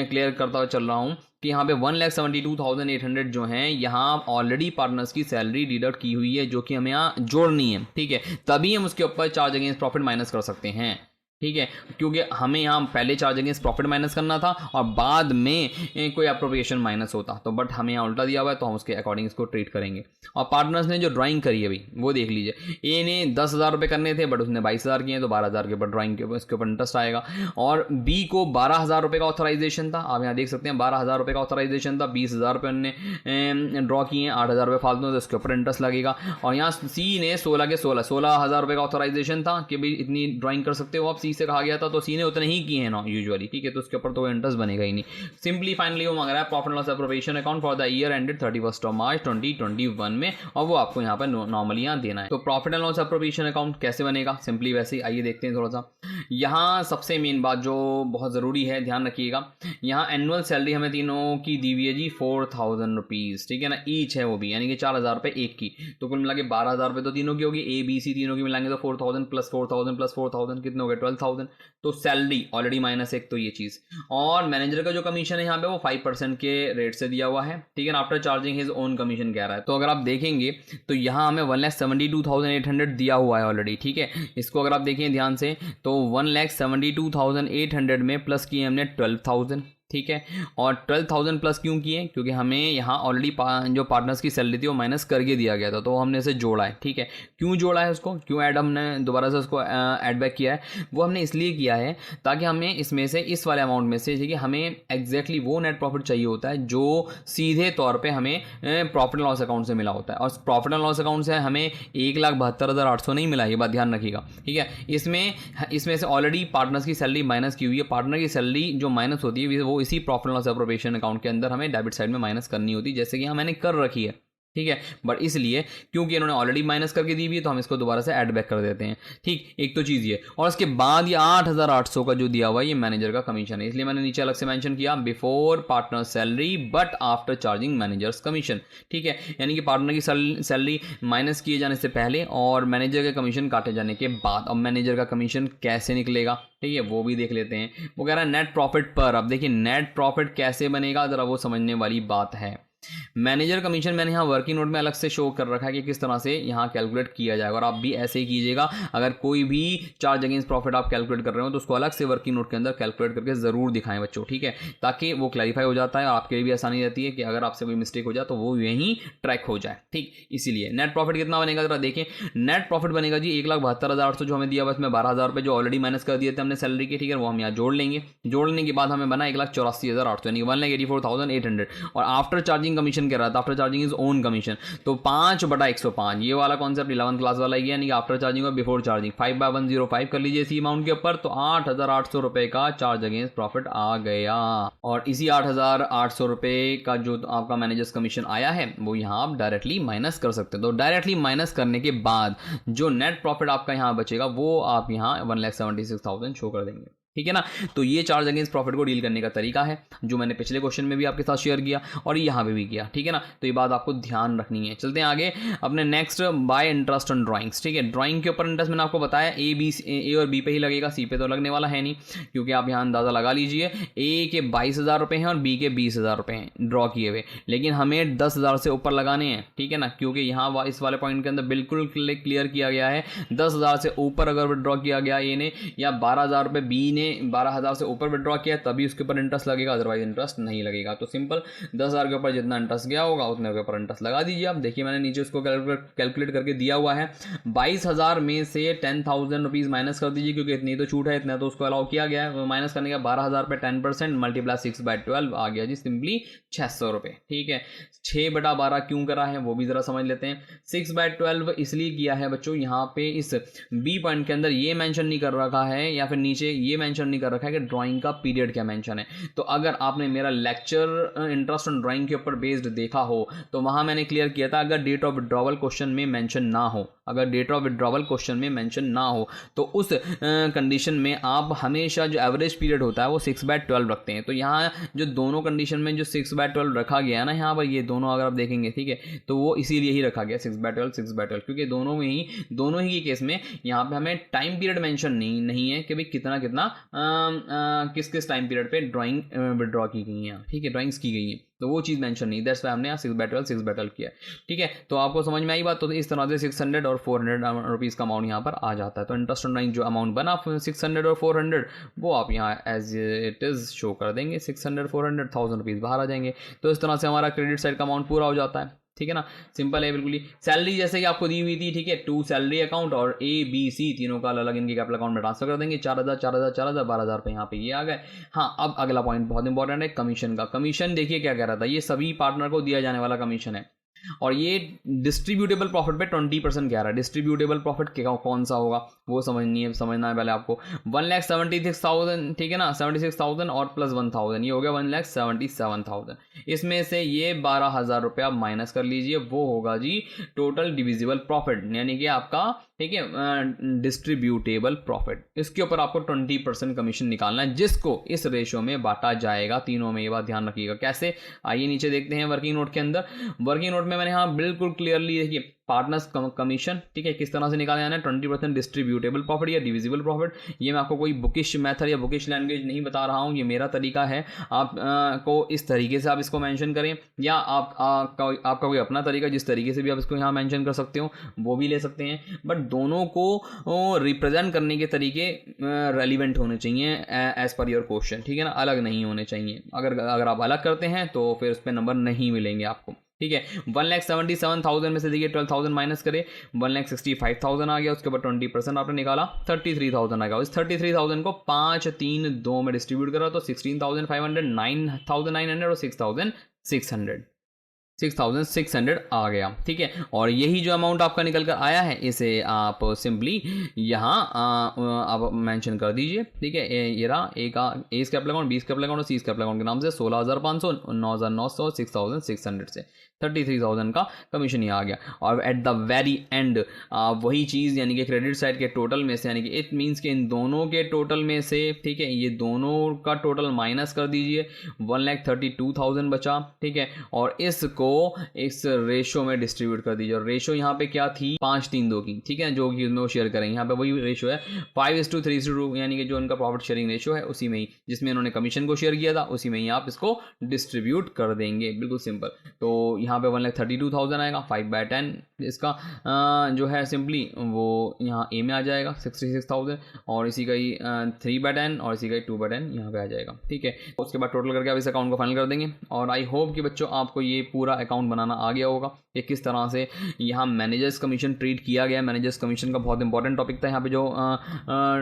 क्लियर करता हुआ चल रहा हूँ कि यहाँ पे 1,72,800 जो हैं यहाँ ऑलरेडी पार्टनर्स की सैलरी डिडक्ट की हुई है, जो कि हमें यहाँ जोड़नी है, ठीक है। तभी हम उसके ऊपर चार्ज अगेंस्ट प्रॉफिट माइनस कर सकते हैं, ठीक है, क्योंकि हमें यहाँ पहले चार्ज अगेंस्ट प्रॉफिट माइनस करना था और बाद में कोई अप्रोप्रिएशन माइनस होता, तो बट हमें यहाँ उल्टा दिया हुआ है तो हम उसके अकॉर्डिंग इसको ट्रीट करेंगे। और पार्टनर्स ने जो ड्राइंग करी है भाई वो देख लीजिए, ए ने 10,000 रुपये करने थे बट उसने 22,000 किए, तो 12,000 के ऊपर ड्राइंग के इसके ऊपर इंटरेस्ट आएगा। और बी को 12,000 रुपये का ऑथराइजेशन था, आप यहाँ देख सकते हैं 12,000 रुपये का ऑथराइजेशन था, 20,000 रुपये उन्होंने ड्रॉ किए हैं, 8,000 रुपये फालतू, तो इसके ऊपर इंटरेस्ट लगेगा। और यहाँ सी ने 16 के 16,000 रुपये का ऑथराइजेशन था कि भाई इतनी ड्राइंग कर सकते हो आप, सी से कहा गया था, तो सी ने उतने ही किए हैं ना यूजुअली, ठीक है, तो उसके ऊपर तो इंटरेस्ट बनेगा ही नहीं। सिंपली फाइनली वो मांग रहा है profit and loss appropriation account for the year ended 31 मार्च 2021 में, और वो आपको यहाँ पर नॉर्मली यहाँ देना है। तो profit and loss appropriation account कैसे बनेगा, सिंपली वैसे ही, आइए देखते हैं थोड़ा सा। यहाँ सबसे मेन बात जो बहुत ज़रूरी है, ध्यान रखिएगा, यहाँ एनुअल सैलरी हमें तीनों की दी हुई है जी 4,000 रुपीज़, ठीक है ना, ईच है वो भी, यानी कि 4,000 रुपये एक की, तो कुल मिला के 12,000 रुपये तो तीनों की होगी, ए बी सी तीनों की मिलाएंगे तो 4,000 प्लस 4,000 प्लस 4,000 कितने हो गए 12,000। तो सैलरी ऑलरेडी माइनस एक, तो ये चीज़। और मैनेजर का जो कमीशन है यहाँ पे वो 5% के रेट से दिया हुआ है, ठीक है ना, after charging his own commission कह रहा है। तो अगर आप देखेंगे तो यहाँ हमें 1,72,800 दिया हुआ है ऑलरेडी, ठीक है। इसको अगर आप देखें ध्यान से तो 1,72,800 में प्लस किए हमने 12,000, ठीक है। और 12,000 प्लस क्यों किए, क्योंकि हमें यहाँ ऑलरेडी जो पार्टनर्स की सैलरी थी वो माइनस करके दिया गया था, तो हमने इसे जोड़ा है, ठीक है। क्यों जोड़ा है उसको, क्यों ऐड हमने दोबारा से उसको ऐड बैक किया है, वो हमने इसलिए किया है ताकि हमें इसमें से इस वाले अमाउंट में से, ठीक है, हमें एग्जैक्टली वो नेट प्रॉफिट चाहिए होता है जो सीधे तौर पर हमें प्रॉफिट एंड लॉस अकाउंट से मिला होता है। और प्रॉफिट एंड लॉस अकाउंट से हमें 1,72,800 नहीं मिला, ये बात ध्यान रखिएगा, ठीक है। इसमें से ऑलरेडी पार्टनर्स की सैलरी माइनस की हुई है, पार्टनर की सैलरी जो माइनस होती है वो इसी profit and loss appropriation account के अंदर हमें डेबिट साइड में माइनस करनी होती है, जैसे कि मैंने कर रखी है, ठीक है। बट इसलिए क्योंकि इन्होंने ऑलरेडी माइनस करके दी हुई है तो हम इसको दोबारा से ऐड बैक कर देते हैं, ठीक। एक तो चीज़ ये, और उसके बाद ये 8,800 का जो दिया हुआ है ये मैनेजर का कमीशन है, इसलिए मैंने नीचे अलग से मेंशन किया before partner salary but after charging managers commission, ठीक है। यानी कि पार्टनर की सैलरी माइनस किए जाने से पहले और मैनेजर के कमीशन काटे जाने के बाद। अब मैनेजर का कमीशन कैसे निकलेगा, ठीक है, वो भी देख लेते हैं। वो कह रहा है नेट प्रॉफिट पर। अब देखिए नेट प्रॉफिट कैसे बनेगा, जरा वो समझने वाली बात है। मैनेजर कमीशन मैंने यहाँ वर्किंग नोट में अलग से शो कर रखा है कि किस तरह से यहाँ कैलकुलेट किया जाएगा, और आप भी ऐसे ही कीजिएगा। अगर कोई भी चार्ज अगेंस्ट प्रॉफिट आप कैलकुलेट कर रहे हो तो उसको अलग से वर्किंग नोट के अंदर कैलकुलेट करके ज़रूर दिखाएं बच्चों, ठीक है, ताकि वो क्लैरिफाई हो जाता है और आपके लिए भी आसानी रहती है कि अगर आपसे कोई मिस्टेक हो जाए तो वो यहीं ट्रैक हो जाए, ठीक। इसीलिए नेट प्रॉफिट कितना बनेगा जरा देखें। नेट प्रॉफिट बनेगा जी 1,72,800 जो हमें दिया, बस में 12,000 रुपये जो ऑलरेडी माइनस कर दिए थे हमने सैलरी के, ठीक है, वो हम यहाँ जोड़ लेंगे। जोड़ने के बाद हमें बना 1,84,800 यानी 1,84,800, और आफ्टर चार्जिंग चार्जिंग कमीशन कह रहा था, after charging is own commission, तो 5/105 ये वाला कॉन्सेप्ट 11th क्लास वाला ही है, यानी कि आफ्टर चार्जिंग और बिफोर चार्जिंग 5/105 कर लीजिए इसी अमाउंट के ऊपर, तो 8,800 रुपये का चार्ज अगेंस्ट प्रॉफिट आ गया। और इसी 8,800 रुपये का जो आपका मैनेजर्स कमीशन आया है वो यहाँ आप डायरेक्टली माइनस कर सकते हो। तो डायरेक्टली माइनस करने के बाद जो नेट प्रॉफिट आपका यहाँ बचेगा वो आप यहाँ 1,76,000 शो कर देंगे, ठीक है ना। तो ये चार्ज अगेंस्ट प्रॉफिट को डील करने का तरीका है जो मैंने पिछले क्वेश्चन में भी आपके साथ शेयर किया और यहाँ पे भी किया, ठीक है ना। तो ये बात आपको ध्यान रखनी है। चलते हैं आगे अपने next, bye interest on drawings, ठीक है। ड्राइंग के ऊपर इंटरेस्ट मैंने आपको बताया ए और बी पे ही लगेगा, सी पे तो लगने वाला है नहीं, क्योंकि आप यहाँ अंदाजा लगा लीजिए ए के 22,000 रुपये हैं और बी के 20,000 रुपये हैं ड्रॉ किए हुए, लेकिन हमें 10,000 से ऊपर लगाने हैं, ठीक है ना, क्योंकि यहाँ इस वाले पॉइंट के अंदर बिल्कुल क्लियर किया गया है 10,000 से ऊपर अगर विड्रॉ किया गया ए ने, या 12,000 रुपये बी ने 12,000 से ऊपर विड्रॉ किया तभी उसके ऊपर इंटरेस्ट लगेगा, अदरवाइज इंटरेस्ट नहीं लगेगा। तो सिंपल 10,000 के ऊपर जितना इंटरेस्ट गया होगा उतने के ऊपर इंटरेस्ट लगा दीजिए आप। देखिए मैंने नीचे उसको कैलकुलेट करके दिया हुआ है, 22,000 में से 10,000 रुपीज़ माइनस कर दीजिए, क्योंकि इतनी तो छूट है, इतना तो उसको अलाउ किया गया है। माइनस करने का 12,000 पे 10% मल्टीप्लाई 6/12 आ गया जी सिंपली 600 रुपये, ठीक है। 6/12 क्यों करा है वो भी ज़रा समझ लेते हैं। 6/12 इसलिए किया है बच्चों, यहाँ पे इस बी पॉइंट के अंदर ये मेंशन नहीं कर रखा है, या फिर नीचे ये मेंशन नहीं कर रखा है कि ड्राइंग का पीरियड क्या मेंशन है। तो अगर आपने मेरा लेक्चर इंटरेस्ट ऑन ड्राइंग के ऊपर बेस्ड देखा हो तो वहां मैंने क्लियर किया था, अगर डेट ऑफ विड्रॉवल क्वेश्चन में मेंशन ना हो, अगर डेट ऑफ विड्रॉवल क्वेश्चन में मेंशन ना हो तो उस कंडीशन में आप हमेशा जो एवरेज पीरियड होता है वो 6/12 रखते हैं। तो यहाँ जो दोनों कंडीशन में जो 6/12 रखा गया है ना, यहाँ पर ये दोनों अगर आप देखेंगे, ठीक है, तो वो इसीलिए ही रखा गया 6/12, क्योंकि दोनों ही के केस में यहाँ पे हमें टाइम पीरियड मेंशन नहीं है कि भाई कितना किस किस टाइम पीरियड पे ड्राइंग विड्रॉ की गई है, ठीक है, ड्राइंग्स की गई हैं, तो वो चीज़ मेंशन नहीं, दैट्स वाई हमने यहाँ 6/12 किया, ठीक है। तो आपको समझ में आई बात। तो इस तरह से 600 और 400 रुपीज़ का अमाउंट यहाँ पर आ जाता है। तो इंटरेस्ट ऑन ड्राइंग जो अमाउंट बना 600 और 400 वो आप यहाँ एज इट इज़ शो कर देंगे, 600 400 1,000 रुपीज़ बाहर आ जाएंगे। तो इस तरह से हमारा क्रेडिट साइड का अमाउंट पूरा हो जाता है, ठीक है ना। सिंपल है बिल्कुल ही। सैलरी जैसे कि आपको दी हुई थी, ठीक है, 2 सैलरी अकाउंट और A B C तीनों का अलग इनके कैपिटल अकाउंट में ट्रांसफर कर देंगे, 4,000 4,000 4,000 12,000 रुपये यहाँ पे ये आ गए। हाँ, अब अगला पॉइंट बहुत इंपॉर्टेंट है, कमीशन का। कमीशन देखिए क्या कह रहा था, ये सभी पार्टनर को दिया जाने वाला कमीशन है और ये डिस्ट्रीब्यूटेबल प्रॉफिट पे 20% कह रहा है। डिस्ट्रीब्यूटेबल प्रॉफिट कौन सा होगा वो समझना है पहले आपको। 1,76,000, ठीक है ना, 76,000 और प्लस 1,000 ये हो गया 1,77,000। इसमें से ये 12,000 रुपया माइनस कर लीजिए, वो होगा जी टोटल डिविजिबल प्रॉफिट, यानी कि आपका, ठीक है, डिस्ट्रीब्यूटेबल प्रॉफिट। इसके ऊपर आपको 20% कमीशन निकालना है, जिसको इस रेशो में बांटा जाएगा तीनों में। ये बात ध्यान रखिएगा। कैसे, आइए नीचे देखते हैं वर्किंग नोट के अंदर। वर्किंग नोट में मैंने यहाँ बिल्कुल क्लियरली देखिए पार्टनर्स कमीशन, ठीक है, किस तरह से निकाला जाना है, 20% डिस्ट्रीब्यूटेबल प्रॉफिट या डिविजिबल प्रॉफिट। ये मैं आपको कोई बुकिश मेथड या बुकिश लैंग्वेज नहीं बता रहा हूँ, ये मेरा तरीका है। आप को इस तरीके से आप इसको मेंशन करें, या आपका कोई अपना तरीका जिस तरीके से भी आप इसको यहाँ मेंशन कर सकते हो वो भी ले सकते हैं, बट दोनों को रिप्रेजेंट करने के तरीके रेलिवेंट होने चाहिए एज पर योर क्वेश्चन, ठीक है ना, अलग नहीं होने चाहिए। अगर आप अलग करते हैं तो फिर उस पर नंबर नहीं मिलेंगे आपको, ठीक है। 1,77,000 में से देखिए 12,000 माइनस करे, 1,65,000 आ गया, उसके बाद 20% आपने निकाला 33,000 आ गया। इस 33,000 को 5 3 2 में डिस्ट्रीब्यूट करा तो 16,500 9,900 और 6,600 आ गया, ठीक है। और यही जो अमाउंट आपका निकल कर आया है इसे आप सिंपली यहाँ आप मेंशन कर दीजिए, ठीक है। ये रहा ए का एस कैपिटल अकाउंट, बीस कैपिटल अकाउंट और सीस कैपिटल अकाउंट के नाम से 16,500 9,900 6,600 से 33,000 का कमीशन ही आ गया। और एट द वेरी एंड वही चीज़, यानी कि क्रेडिट साइड के टोटल में से, यानी कि इट मीन्स कि इन दोनों के टोटल में से, ठीक है, ये दोनों का टोटल माइनस कर दीजिए, 1,32,000 बचा, ठीक है। और इसको इस रेशो में डिस्ट्रीब्यूट कर दीजिए। और रेशो यहाँ पे क्या थी, 5-3-2 की, ठीक है, जो कि उसमें शेयर करेंगे। यहाँ पे वही रेशो है 5:3:2, यानी कि जो उनका प्रॉफिट शेयरिंग रेशो है उसी में ही, जिसमें उन्होंने कमीशन को शेयर किया था उसी में ही आप इसको डिस्ट्रीब्यूट कर देंगे, बिल्कुल सिंपल। तो यहाँ पे 1,32,000 आएगा, 5/10 इसका जो है सिंपली वो यहाँ ए में आ जाएगा 66,000, और इसी का ही 3/10 और इसी का ही 2/10 यहाँ पे आ जाएगा, ठीक है। उसके बाद टोटल करके आप इस अकाउंट को फाइनल कर देंगे। और आई होप कि बच्चों आपको ये पूरा पूरा अकाउंट बनाना आ गया होगा कि किस तरह से यहाँ मैनेजर्स कमीशन ट्रीट किया गया है। मैनेजर्स कमीशन का बहुत इंपॉर्टेंट टॉपिक था यहाँ पे जो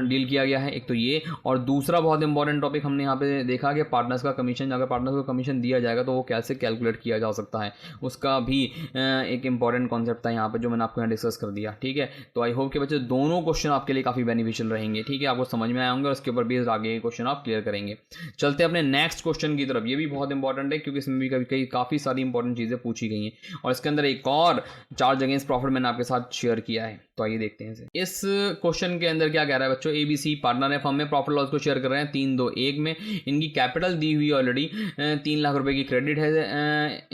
डील किया गया है, एक तो ये, और दूसरा बहुत इंपॉर्टेंट टॉपिक हमने यहाँ पे देखा कि पार्टनर्स का कमीशन, अगर पार्टनर्स को कमीशन दिया जाएगा तो वो कैसे कैलकुलेट किया जा सकता है, उसका भी एक इंपॉर्टेंट कॉन्सेप्ट था यहाँ पे जो मैंने आपको यहाँ डिस्कस कर दिया। ठीक है, तो आई होप कि बच्चे दोनों क्वेश्चन आपके लिए काफ़ी बेनिफिशियल रहेंगे। ठीक है, आपको समझ में आएंगे और उसके ऊपर भी आगे क्वेश्चन आप क्लियर करेंगे। चलते हैं अपने नेक्स्ट क्वेश्चन की तरफ। ये भी बहुत इंपॉर्टेंट है क्योंकि इसमें भी कभी काफ़ी सारी इंपॉर्टेंट चीज़ें पूछी गई हैं और इसके अंदर एक और चार्ज अगेंस्ट प्रॉफिट मैंने आपके साथ शेयर किया है, तो आइए देखते हैं इसे। इस क्वेश्चन के अंदर क्या कह रहा है बच्चों, ABC पार्टनर है, फर्म में प्रॉफिट लॉस को शेयर कर रहे हैं 3-2-1 में। इनकी कैपिटल दी हुई ऑलरेडी 3 लाख रुपए की क्रेडिट है,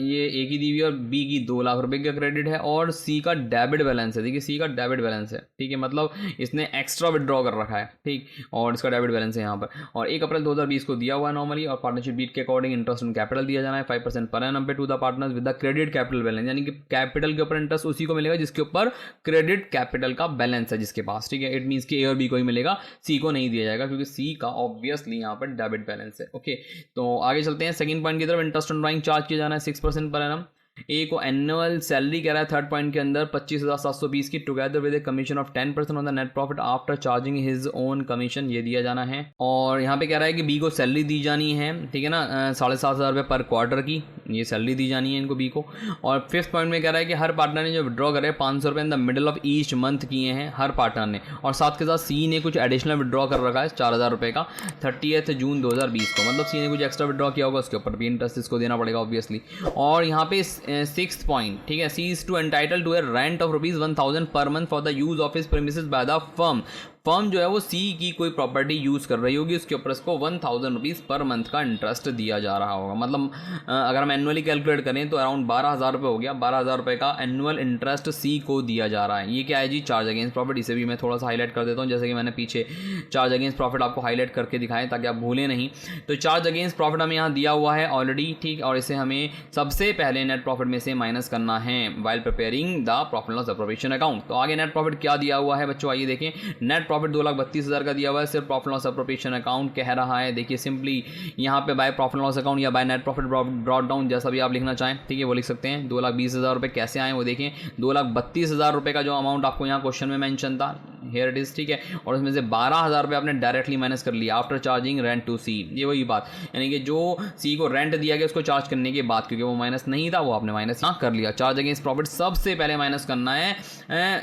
ये A की दी हुई और B की 2 लाख रुपए का क्रेडिट है और C का डेबिट बैलेंस है। देखिए C का डेबिट बैलेंस है, ठीक है, मतलब इसने एक्स्ट्रा विड्रॉ कर रखा है, ठीक, और इसका डेबिट बैलेंस है यहाँ पर, और 1 अप्रैल 2020 को दिया हुआ है नॉर्मली, और पार्टनरशिप डीड के अकॉर्डिंग इंटरेस्ट ऑन कैपिटल दिया जाना है 5% per annum pay to the partners with the credit capital balance, यानी कि कैपिटल के ऊपर इंटरेस्ट उसी को मिलेगा जिसके ऊपर क्रेडिट कैपिटल का बैलेंस है जिसके पास। ठीक है, इट मींस कि A और B को ही मिलेगा, C को नहीं दिया जाएगा क्योंकि C का ऑब्वियसली यहाँ पर डेबिट बैलेंस है। ओके, तो आगे चलते हैं सेकंड पॉइंट की तरफ। इंटरेस्ट ऑन ड्राइंग चार्ज किया जाना है 6% पर एनम। ए को एनुअल सैलरी कह रहा है थर्ड पॉइंट के अंदर 25,720 की together with a commission of 10% on the net profit after charging his own commission, ये दिया जाना है। और यहाँ पे कह रहा है कि बी को सैलरी दी जानी है, ठीक है ना, 7,500 रुपये पर क्वार्टर की ये सैलरी दी जानी है इनको बी को। और फिफ्थ पॉइंट में कह रहा है कि हर पार्टनर ने जो विड्रॉ करे 500 रुपये इन the middle of each month किए हैं हर पार्टनर ने, और साथ के साथ सी ने कुछ एडिशनल विड्रॉ कर रखा है 4,000 रुपये का 30 जून 2020 को, मतलब सी ने कुछ एक्स्ट्रा विड्रॉ किया होगा, उसके ऊपर भी इंटरेस्ट इसको देना पड़ेगा ऑब्वियसली। और यहाँ पे सिक्स्थ पॉइंट, ठीक है, C is to entitle to a rent of ₹1,000 per month for the use of his premises by the firm. Firm जो है वो सी की कोई प्रॉपर्टी यूज कर रही होगी, उसके ऊपर इसको ₹1,000 पर मंथ का इंटरेस्ट दिया जा रहा होगा। मतलब अगर हम एनुअली कैलकुलेट करें तो अराउंड 12,000 रुपये हो गया, 12,000 रुपये का एनुअल इंटरेस्ट सी को दिया जा रहा है। ये क्या है जी, चार्ज अगेंस्ट प्रॉफिट। इसे भी मैं थोड़ा सा हाईलाइट कर देता हूँ, जैसे कि मैंने पीछे चार्ज अगेंस्ट प्रॉफिट आपको हाईलाइट करके दिखाएं ताकि आप भूलें नहीं। तो चार्ज अगेंस्ट प्रॉफिट हमें यहाँ दिया हुआ है ऑलरेडी, ठीक, और इसे हमें सबसे पहले नेट प्रॉफिट में से माइनस करना है while preparing the profit loss appropriation account. तो आगे नेट प्रॉफिट क्या दिया हुआ है बच्चों, आइए देखें। नेट प्रॉफिट 2,32,000 का दिया हुआ है, सिर्फ प्रॉफिट लॉस अप्रोप्रिएशन अकाउंट कह रहा है। देखिए सिंपली यहाँ पे बाय प्रॉफिट लॉस अकाउंट या by net profit brought down, जैसा भी आप लिखना चाहें, ठीक है, वो लिख सकते हैं। 2,20,000 रुपये कैसे आए वो देखें। 2,32,000 रुपये का जो अमाउंट आपको यहाँ क्वेश्चन में मेंशन था, हेयर इट इज, ठीक है, और उसमें से 12,000 रुपये आपने डायरेक्टली माइनस कर लिया आफ्टर चार्जिंग रेंट टू सी। ये वही बात, यानी कि जो सी को रेंट दिया गया उसको चार्ज करने के बाद, क्योंकि वो माइनस नहीं था, वो आपने माइनस ना कर लिया। चार्ज अगेंस्ट प्रॉफिट सबसे पहले माइनस करना है,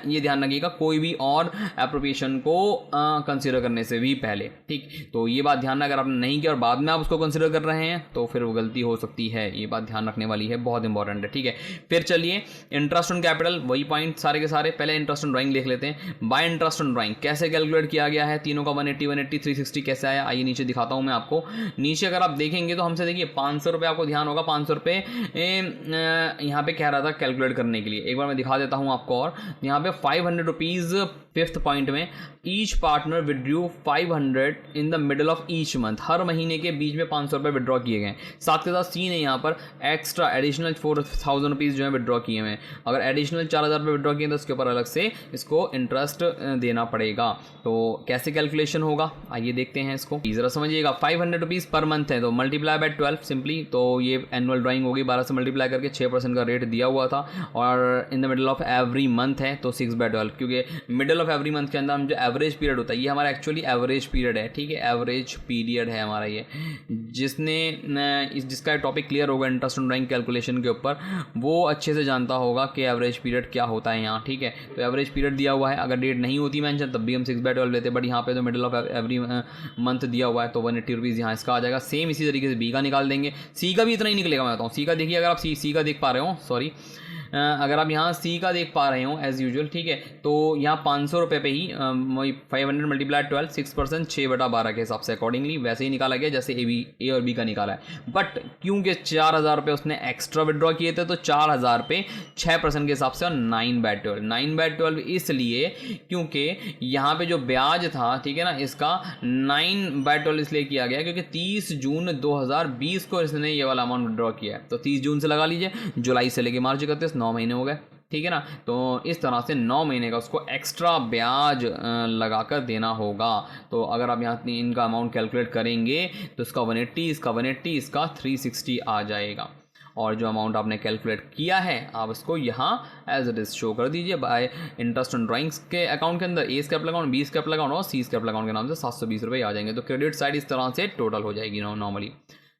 ये ध्यान रखिएगा, कोई भी और एप्रोप्रिएशन को कंसीडर करने से भी पहले, ठीक। तो ये बात ध्यान, अगर आपने नहीं किया और बाद में आप उसको कंसीडर कर रहे हैं तो फिर वो गलती हो सकती है, ये बात ध्यान रखने वाली है, बहुत इंपॉर्टेंट है, ठीक है। फिर चलिए इंटरेस्ट ऑन कैपिटल, वही पॉइंट सारे के सारे। पहले इंटरेस्ट ऑन ड्राइंग देख लेते हैं। बाय इंटरेस्ट ऑन ड्राइंग कैसे कैलकुलेट किया गया है, तीनों का 180, 180, 360 कैसे आया, आइए नीचे दिखाता हूं मैं आपको। नीचे अगर आप देखेंगे तो हमसे देखिए 500 रुपये, आपको ध्यान होगा 500 रुपये यहाँ पे कह रहा था कैलकुलेट करने के लिए। एक बार मैं दिखा देता हूँ आपको, और यहाँ पे 500 रुपीज़ फिफ्थ पॉइंट में, each partner withdrew 500 in the middle of each month, हर महीने के बीच में 500 रुपये विड्रॉ किए गए। साथ के साथ सी ने यहाँ पर एक्स्ट्रा एडिशनल 4,000 रुपीज़ जो है विड्रॉ किए हुए हैं। अगर एडिशनल 4,000 रुपये विड्रॉ किए तो उसके ऊपर अलग से इसको इंटरेस्ट देना पड़ेगा। तो कैसे कैलकुलेशन होगा आइए देखते हैं इसको, जरा समझिएगा। 500 रुपीज़ पर मंथ है तो मल्टीप्लाई बाय 12 सिंपली, तो ये एनुअल ड्राइंग होगी, 12 से मल्टीप्लाई करके 6% का रेट दिया हुआ था, और इन the middle of every month है तो 6/12, क्योंकि मिडल ऑफ एवरी मंथ के अंदर हम जो एवरेज पीरियड होता है, ये हमारा एक्चुअली एवरेज पीरियड है, ठीक है, एवरेज पीरियड है हमारा ये। जिसका टॉपिक क्लियर होगा इंटरेस्ट ऑन ड्राइंग कैलकुलेशन के ऊपर, वो अच्छे से जानता होगा कि एवरेज पीरियड क्या होता है यहाँ, ठीक है। तो एवरेज पीरियड दिया हुआ है, अगर डेट नहीं होती मेंशन तब भी हम 6/12 लेते, बट यहाँ पे तो मिडल ऑफ एवरी मंथ दिया हुआ है तो 180 रुपीज़ यहाँ इसका आ जाएगा। सेम इसी तरीके से बी का निकाल देंगे, सी का भी इतना ही निकलेगा। मैं बताऊँ सी का, देखिए अगर आप सी का देख पा रहे हो, सॉरी, अगर आप यहाँ सी का देख पा रहे हो एज यूजुअल, ठीक है, तो यहाँ 500 रुपये पे ही 500 मल्टीप्लाई 12 6%, 6/12 के हिसाब से अकॉर्डिंगली वैसे ही निकाला गया जैसे ए और बी का निकाला है। बट क्योंकि 4,000 रुपये उसने एक्स्ट्रा विड्रॉ किए थे तो 4,000 पे 6% के हिसाब से, और 9/12 इसलिए क्योंकि यहाँ पे जो ब्याज था, ठीक है ना, इसका 9/12 इसलिए किया गया क्योंकि 30 जून 2020 को इसने ये वाला अमाउंट विड्रॉ किया है। तो 30 जून से लगा लीजिए, जुलाई से लेके मार्च 31, 9 महीने हो गए, ठीक है ना। तो इस तरह से 9 महीने का उसको एक्स्ट्रा ब्याज लगाकर देना होगा। तो अगर आप यहाँ इनका अमाउंट कैलकुलेट करेंगे तो इसका 180, इसका 180, इसका 360 आ जाएगा। और जो अमाउंट आपने कैलकुलेट किया है आप उसको यहाँ एज इट इज शो कर दीजिए बाय इंटरेस्ट ऑन ड्राइंग्स के अकाउंट के अंदर। A capital account, B capital account और सी कैपिटल अकाउंट के नाम से 720 रुपये आ जाएंगे। तो क्रेडिट साइड इस तरह से टोटल हो जाएगी नॉर्मली।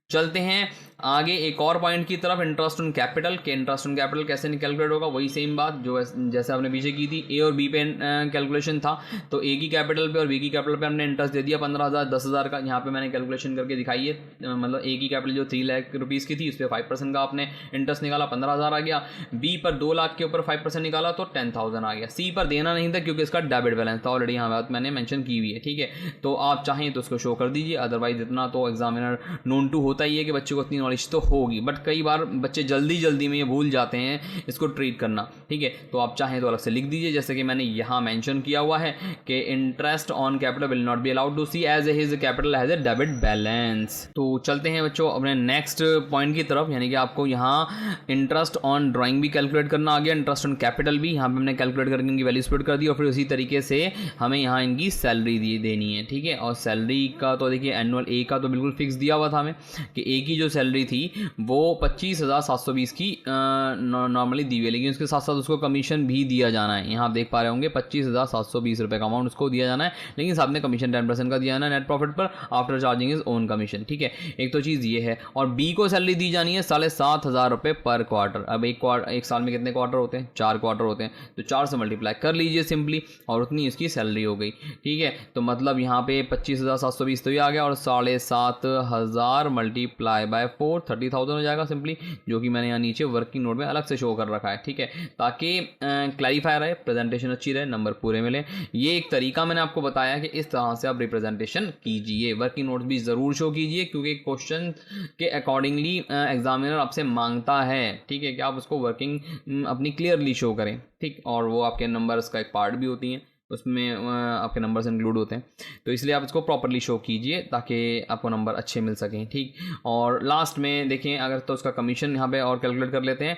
चलते हैं आगे एक और पॉइंट की तरफ, इंटरेस्ट ऑन कैपिटल के इंटरेस्ट ऑन कैपिटल कैसे कैलकुलेट होगा, वही सेम बात जो जैसे आपने पीछे की थी। ए और बी पे कैलकुलेशन था, तो ए की कैपिटल पे और बी की कैपिटल पे हमने इंटरेस्ट दे दिया 15,000 10,000 का। यहाँ पे मैंने कैलकुलेशन करके दिखाई है, मतलब ए की कैपिटल जो 3 लाख रुपीज़ की थी उस पर 5% का आपने इंटरेस्ट निकाला, 15,000 आ गया। बी पर 2 लाख के ऊपर 5% निकाला तो 10,000 आ गया। सी पर देना नहीं था क्योंकि इसका डेबिट बैलेंस था, ऑलरेडी यहाँ बात मैंने मेंशन की हुई है, ठीक है। तो आप चाहें तो उसको शो कर दीजिए, अदरवाइज इतना तो एग्जामिनर नोन टू होता ही है कि बच्चे को इतनी नॉलेज तो होगी, बट कई बार बच्चे जल्दी में ये भूल जाते हैं इसको ट्रीट करना, ठीक है। तो आप चाहें तो अलग से लिख दीजिए, जैसे कि मैंने यहाँ मेंशन किया हुआ है कि interest on capital will not be allowed to C as his capital has a debit balance. तो चलते हैं बच्चों अपने नेक्स्ट पॉइंट की तरफ, यानी कि आपको यहाँ इंटरेस्ट ऑन ड्राइंग भी कैलकुलेट करना आ गया, इंटरेस्ट ऑन कैपिटल भी यहाँ पे हमने कैलकुलेट करके इनकी वैल्यू स्प्लिट कर दी, और फिर उसी तरीके से हमें यहाँ इनकी सैलरी देनी है, ठीक है। और सैलरी का तो देखिए एनुअल ए का तो बिल्कुल फिक्स दिया हुआ था हमें कि ए की जो सैलरी थी वो 25,720 की नॉर्मली दी हुई है, लेकिन उसके साथ साथ उसको कमीशन भी दिया जाना है। यहाँ आप देख पा रहे होंगे 25,720 रुपये का अमाउंट उसको दिया जाना है, लेकिन साथ में कमीशन 10% का दिया जाना है नेट प्रॉफिट पर after charging is own commission, ठीक है। एक तो चीज़ ये है, और बी को सैलरी दी जानी है 7,500 रुपये पर क्वार्टर। अब एक साल में कितने क्वार्टर होते हैं, 4 क्वार्टर होते हैं, तो 4 से मल्टीप्लाई कर लीजिए सिंपली, और उतनी इसकी सैलरी हो गई, ठीक है। तो मतलब यहाँ पे 25,720 तो ये आ गया, और 7,500 मल्टीप्लाई बाय 4 30,000 हो जाएगा सिंपली, जो कि मैंने यहाँ नीचे वर्किंग नोट में अलग से शो कर रखा है, ठीक है, ताकि क्लैरिफाई रहे, प्रेजेंटेशन अच्छी रहे, नंबर पूरे मिले। ये एक तरीका मैंने आपको बताया कि इस तरह से आप रिप्रेजेंटेशन कीजिए, वर्किंग नोट भी ज़रूर शो कीजिए, क्योंकि क्वेश्चन के अकॉर्डिंगली एग्जामिनर आपसे मांगता है, ठीक है, कि आप उसको वर्किंग अपनी क्लियरली शो करें, ठीक। और वो आपके नंबर्स का एक पार्ट भी होती हैं, उसमें आपके नंबर्स इंक्लूड होते हैं, तो इसलिए आप इसको प्रॉपरली शो कीजिए ताकि आपको नंबर अच्छे मिल सकें, ठीक। और लास्ट में देखें अगर तो उसका कमीशन यहाँ पे और कैलकुलेट कर लेते हैं।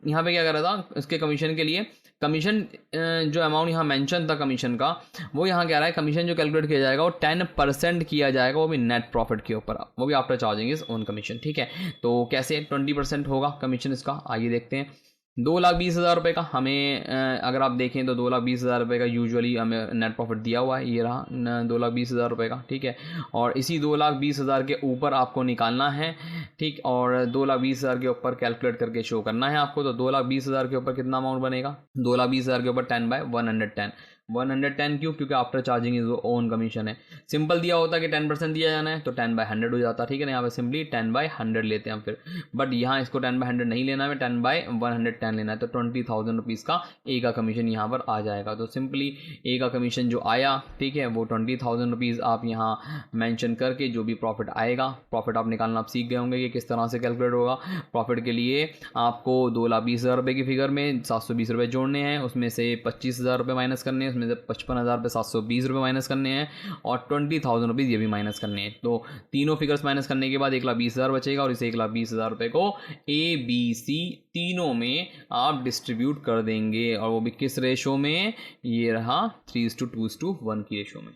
यहाँ पे क्या कर रहा था, इसके कमीशन के लिए कमीशन जो अमाउंट यहाँ मेंशन था कमीशन का, वो यहाँ कह रहा है कमीशन जो कैलकुलेट किया जाएगा वो 10% किया जाएगा, वो भी नेट प्रॉफिट के ऊपर, वो भी after charging is own commission, ठीक है। तो कैसे 20% होगा कमीशन इसका, आइए देखते हैं। 2,20,000 रुपये का हमें अगर आप देखें तो 2,20,000 रुपये का यूजुअली हमें नेट प्रॉफिट दिया हुआ है, ये रहा 2,20,000 रुपये का, ठीक है। और इसी 2,20,000 के ऊपर आपको निकालना है, ठीक, और 2,20,000 के ऊपर कैलकुलेट करके शो करना है आपको। तो 2,20,000 के ऊपर कितना अमाउंट बनेगा, 2,20,000 के ऊपर 10/110 110 क्यों, क्योंकि after charging is own commission है। सिंपल दिया होता है कि 10% दिया जाना है तो 10/100 हो जाता है, ठीक है ना। यहाँ पे सिंपली 10/100 लेते हैं हम फिर, बट यहाँ इसको 10/100 नहीं लेना है, 10/110 लेना है, तो 20,000 रुपीज़ का ए का कमीशन यहाँ पर आ जाएगा। तो सिंपली ए का कमीशन जो आया, ठीक है, वो 20,000 रुपीज़ आप यहाँ मैंशन करके जो भी प्रॉफिट आएगा, प्रॉफिट आप निकालना आप सीख गए होंगे कि किस तरह से कैलकुलेट होगा। प्रॉफिट के लिए आपको 2,20,000 रुपये की फिगर में 720 रुपये जोड़ने हैं, उसमें से 25,000 रुपये माइनस करने हैं, उसमें से 55,000 पे 720 रुपये माइनस करने हैं, और 20,000 रुपीज़ ये भी माइनस करने हैं। तो तीनों फिगर्स माइनस करने के बाद 1,20,000 बचेगा, और इस 1,20,000 रुपये को ए बी सी तीनों में आप डिस्ट्रीब्यूट कर देंगे, और वो भी किस रेशो में, ये रहा 3:2:1 की रेशो में,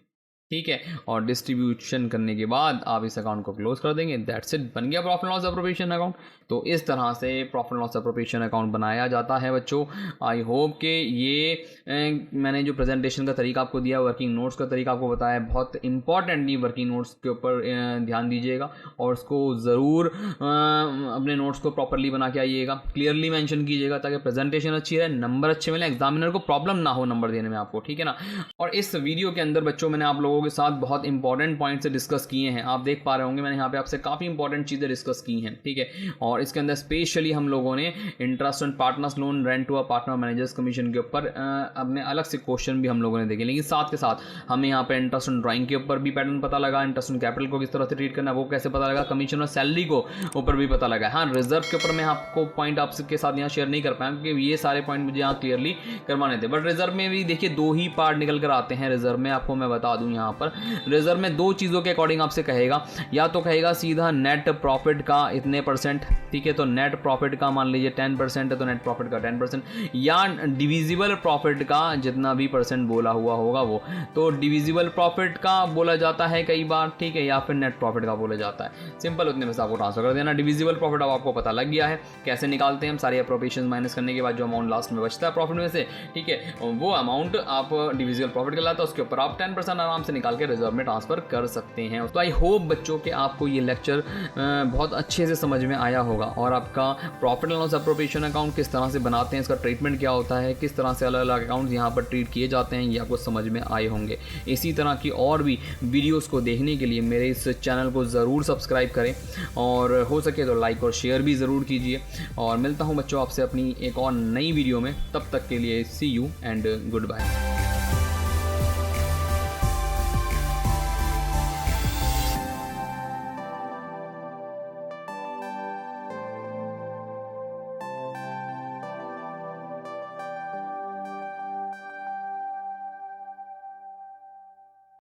ठीक है। और डिस्ट्रीब्यूशन करने के बाद आप इस अकाउंट को क्लोज कर देंगे, दैट्स इट, बन गया प्रॉफिट लॉस एप्रोप्रिएशन अकाउंट। तो इस तरह से प्रॉफिट लॉस एप्रोप्रिएशन अकाउंट बनाया जाता है बच्चों। आई होप कि ये मैंने जो प्रेजेंटेशन का तरीका आपको दिया, वर्किंग नोट्स का तरीका आपको बताया, बहुत इंपॉर्टेंटली वर्किंग नोट्स के ऊपर ध्यान दीजिएगा, और उसको ज़रूर अपने नोट्स को प्रॉपरली बना के आइएगा, क्लियरली मेंशन कीजिएगा, ताकि प्रेजेंटेशन अच्छी रहे, नंबर अच्छे मिले, एग्जामिनर को प्रॉब्लम ना हो नंबर देने में आपको, ठीक है ना। और इस वीडियो के अंदर बच्चों मैंने आप लोगों के साथ बहुत इंपॉर्टेंट पॉइंट से डिस्कस किए हैं, आप देख पा रहे होंगे मैंने यहाँ पे आपसे काफ़ी इंपॉर्टेंट चीज़ें डिस्कस की हैं, ठीक है। और इसके अंदर स्पेशली हम लोगों ने interest on partners loan, rent to a partner managers commission के ऊपर अपने अलग से क्वेश्चन भी हम लोगों ने देखे, लेकिन साथ के साथ हमें यहाँ पे इंटरेस्ट ऑन ड्राइंग के ऊपर भी पैटर्न पता लगा, इंटरेस्ट ऑन कैपिटल को किस तरह से ट्रीट करना है वो कैसे पता लगा, कमीशन और सैलरी को ऊपर भी पता लगा। हाँ, रिजर्व के ऊपर मैं आपको पॉइंट आपके साथ यहाँ शेयर नहीं कर पाया, क्योंकि ये सारे पॉइंट मुझे यहाँ क्लियरली करवाने थे, बट रिजर्व में भी देखिए 2 ही पार्ट निकल कर आते हैं रिजर्व में, आपको मैं बता दूँ यहाँ यहाँ पर रिजर्व में दो चीज़ों के अकॉर्डिंग आपसे कहेगा, या तो कहेगा सीधा नेट प्रॉफिट का इतने %, ठीक है, तो नेट प्रॉफिट का मान लीजिए 10% है तो नेट प्रॉफिट का 10%, या डिविजिबल प्रॉफिट का जितना भी % बोला हुआ होगा वो, तो डिविजिबल प्रॉफिट का बोला जाता है कई बार, ठीक है, या फिर नेट प्रॉफिट का बोला जाता है। सिंपल उतने में से आपको ट्रांसफर कर देना। डिविजिबल प्रॉफिट अब आपको पता लग गया है कैसे निकालते हैं हम, सारी अप्रोप्रिएशन माइनस करने के बाद जो अमाउंट लास्ट में बचता है प्रॉफिट में से, ठीक है, वो अमाउंट आप डिविजिबल प्रॉफिट कहलाता है, उसके ऊपर आप 10% आराम से निकाल के रिजर्व में ट्रांसफर कर सकते हैं। तो आई होप बच्चों के आपको ये लेक्चर बहुत अच्छे से समझ में आया होगा, और आपका profit and loss appropriation account किस तरह से बनाते हैं, इसका ट्रीटमेंट क्या होता है, किस तरह से अलग अलग अकाउंट्स यहाँ पर ट्रीट किए जाते हैं, ये आपको समझ में आए होंगे। इसी तरह की और भी वीडियोस को देखने के लिए मेरे इस चैनल को ज़रूर सब्सक्राइब करें, और हो सके तो लाइक और शेयर भी ज़रूर कीजिए। और मिलता हूँ बच्चों आपसे अपनी एक और नई वीडियो में, तब तक के लिए सी यू एंड गुड बाय।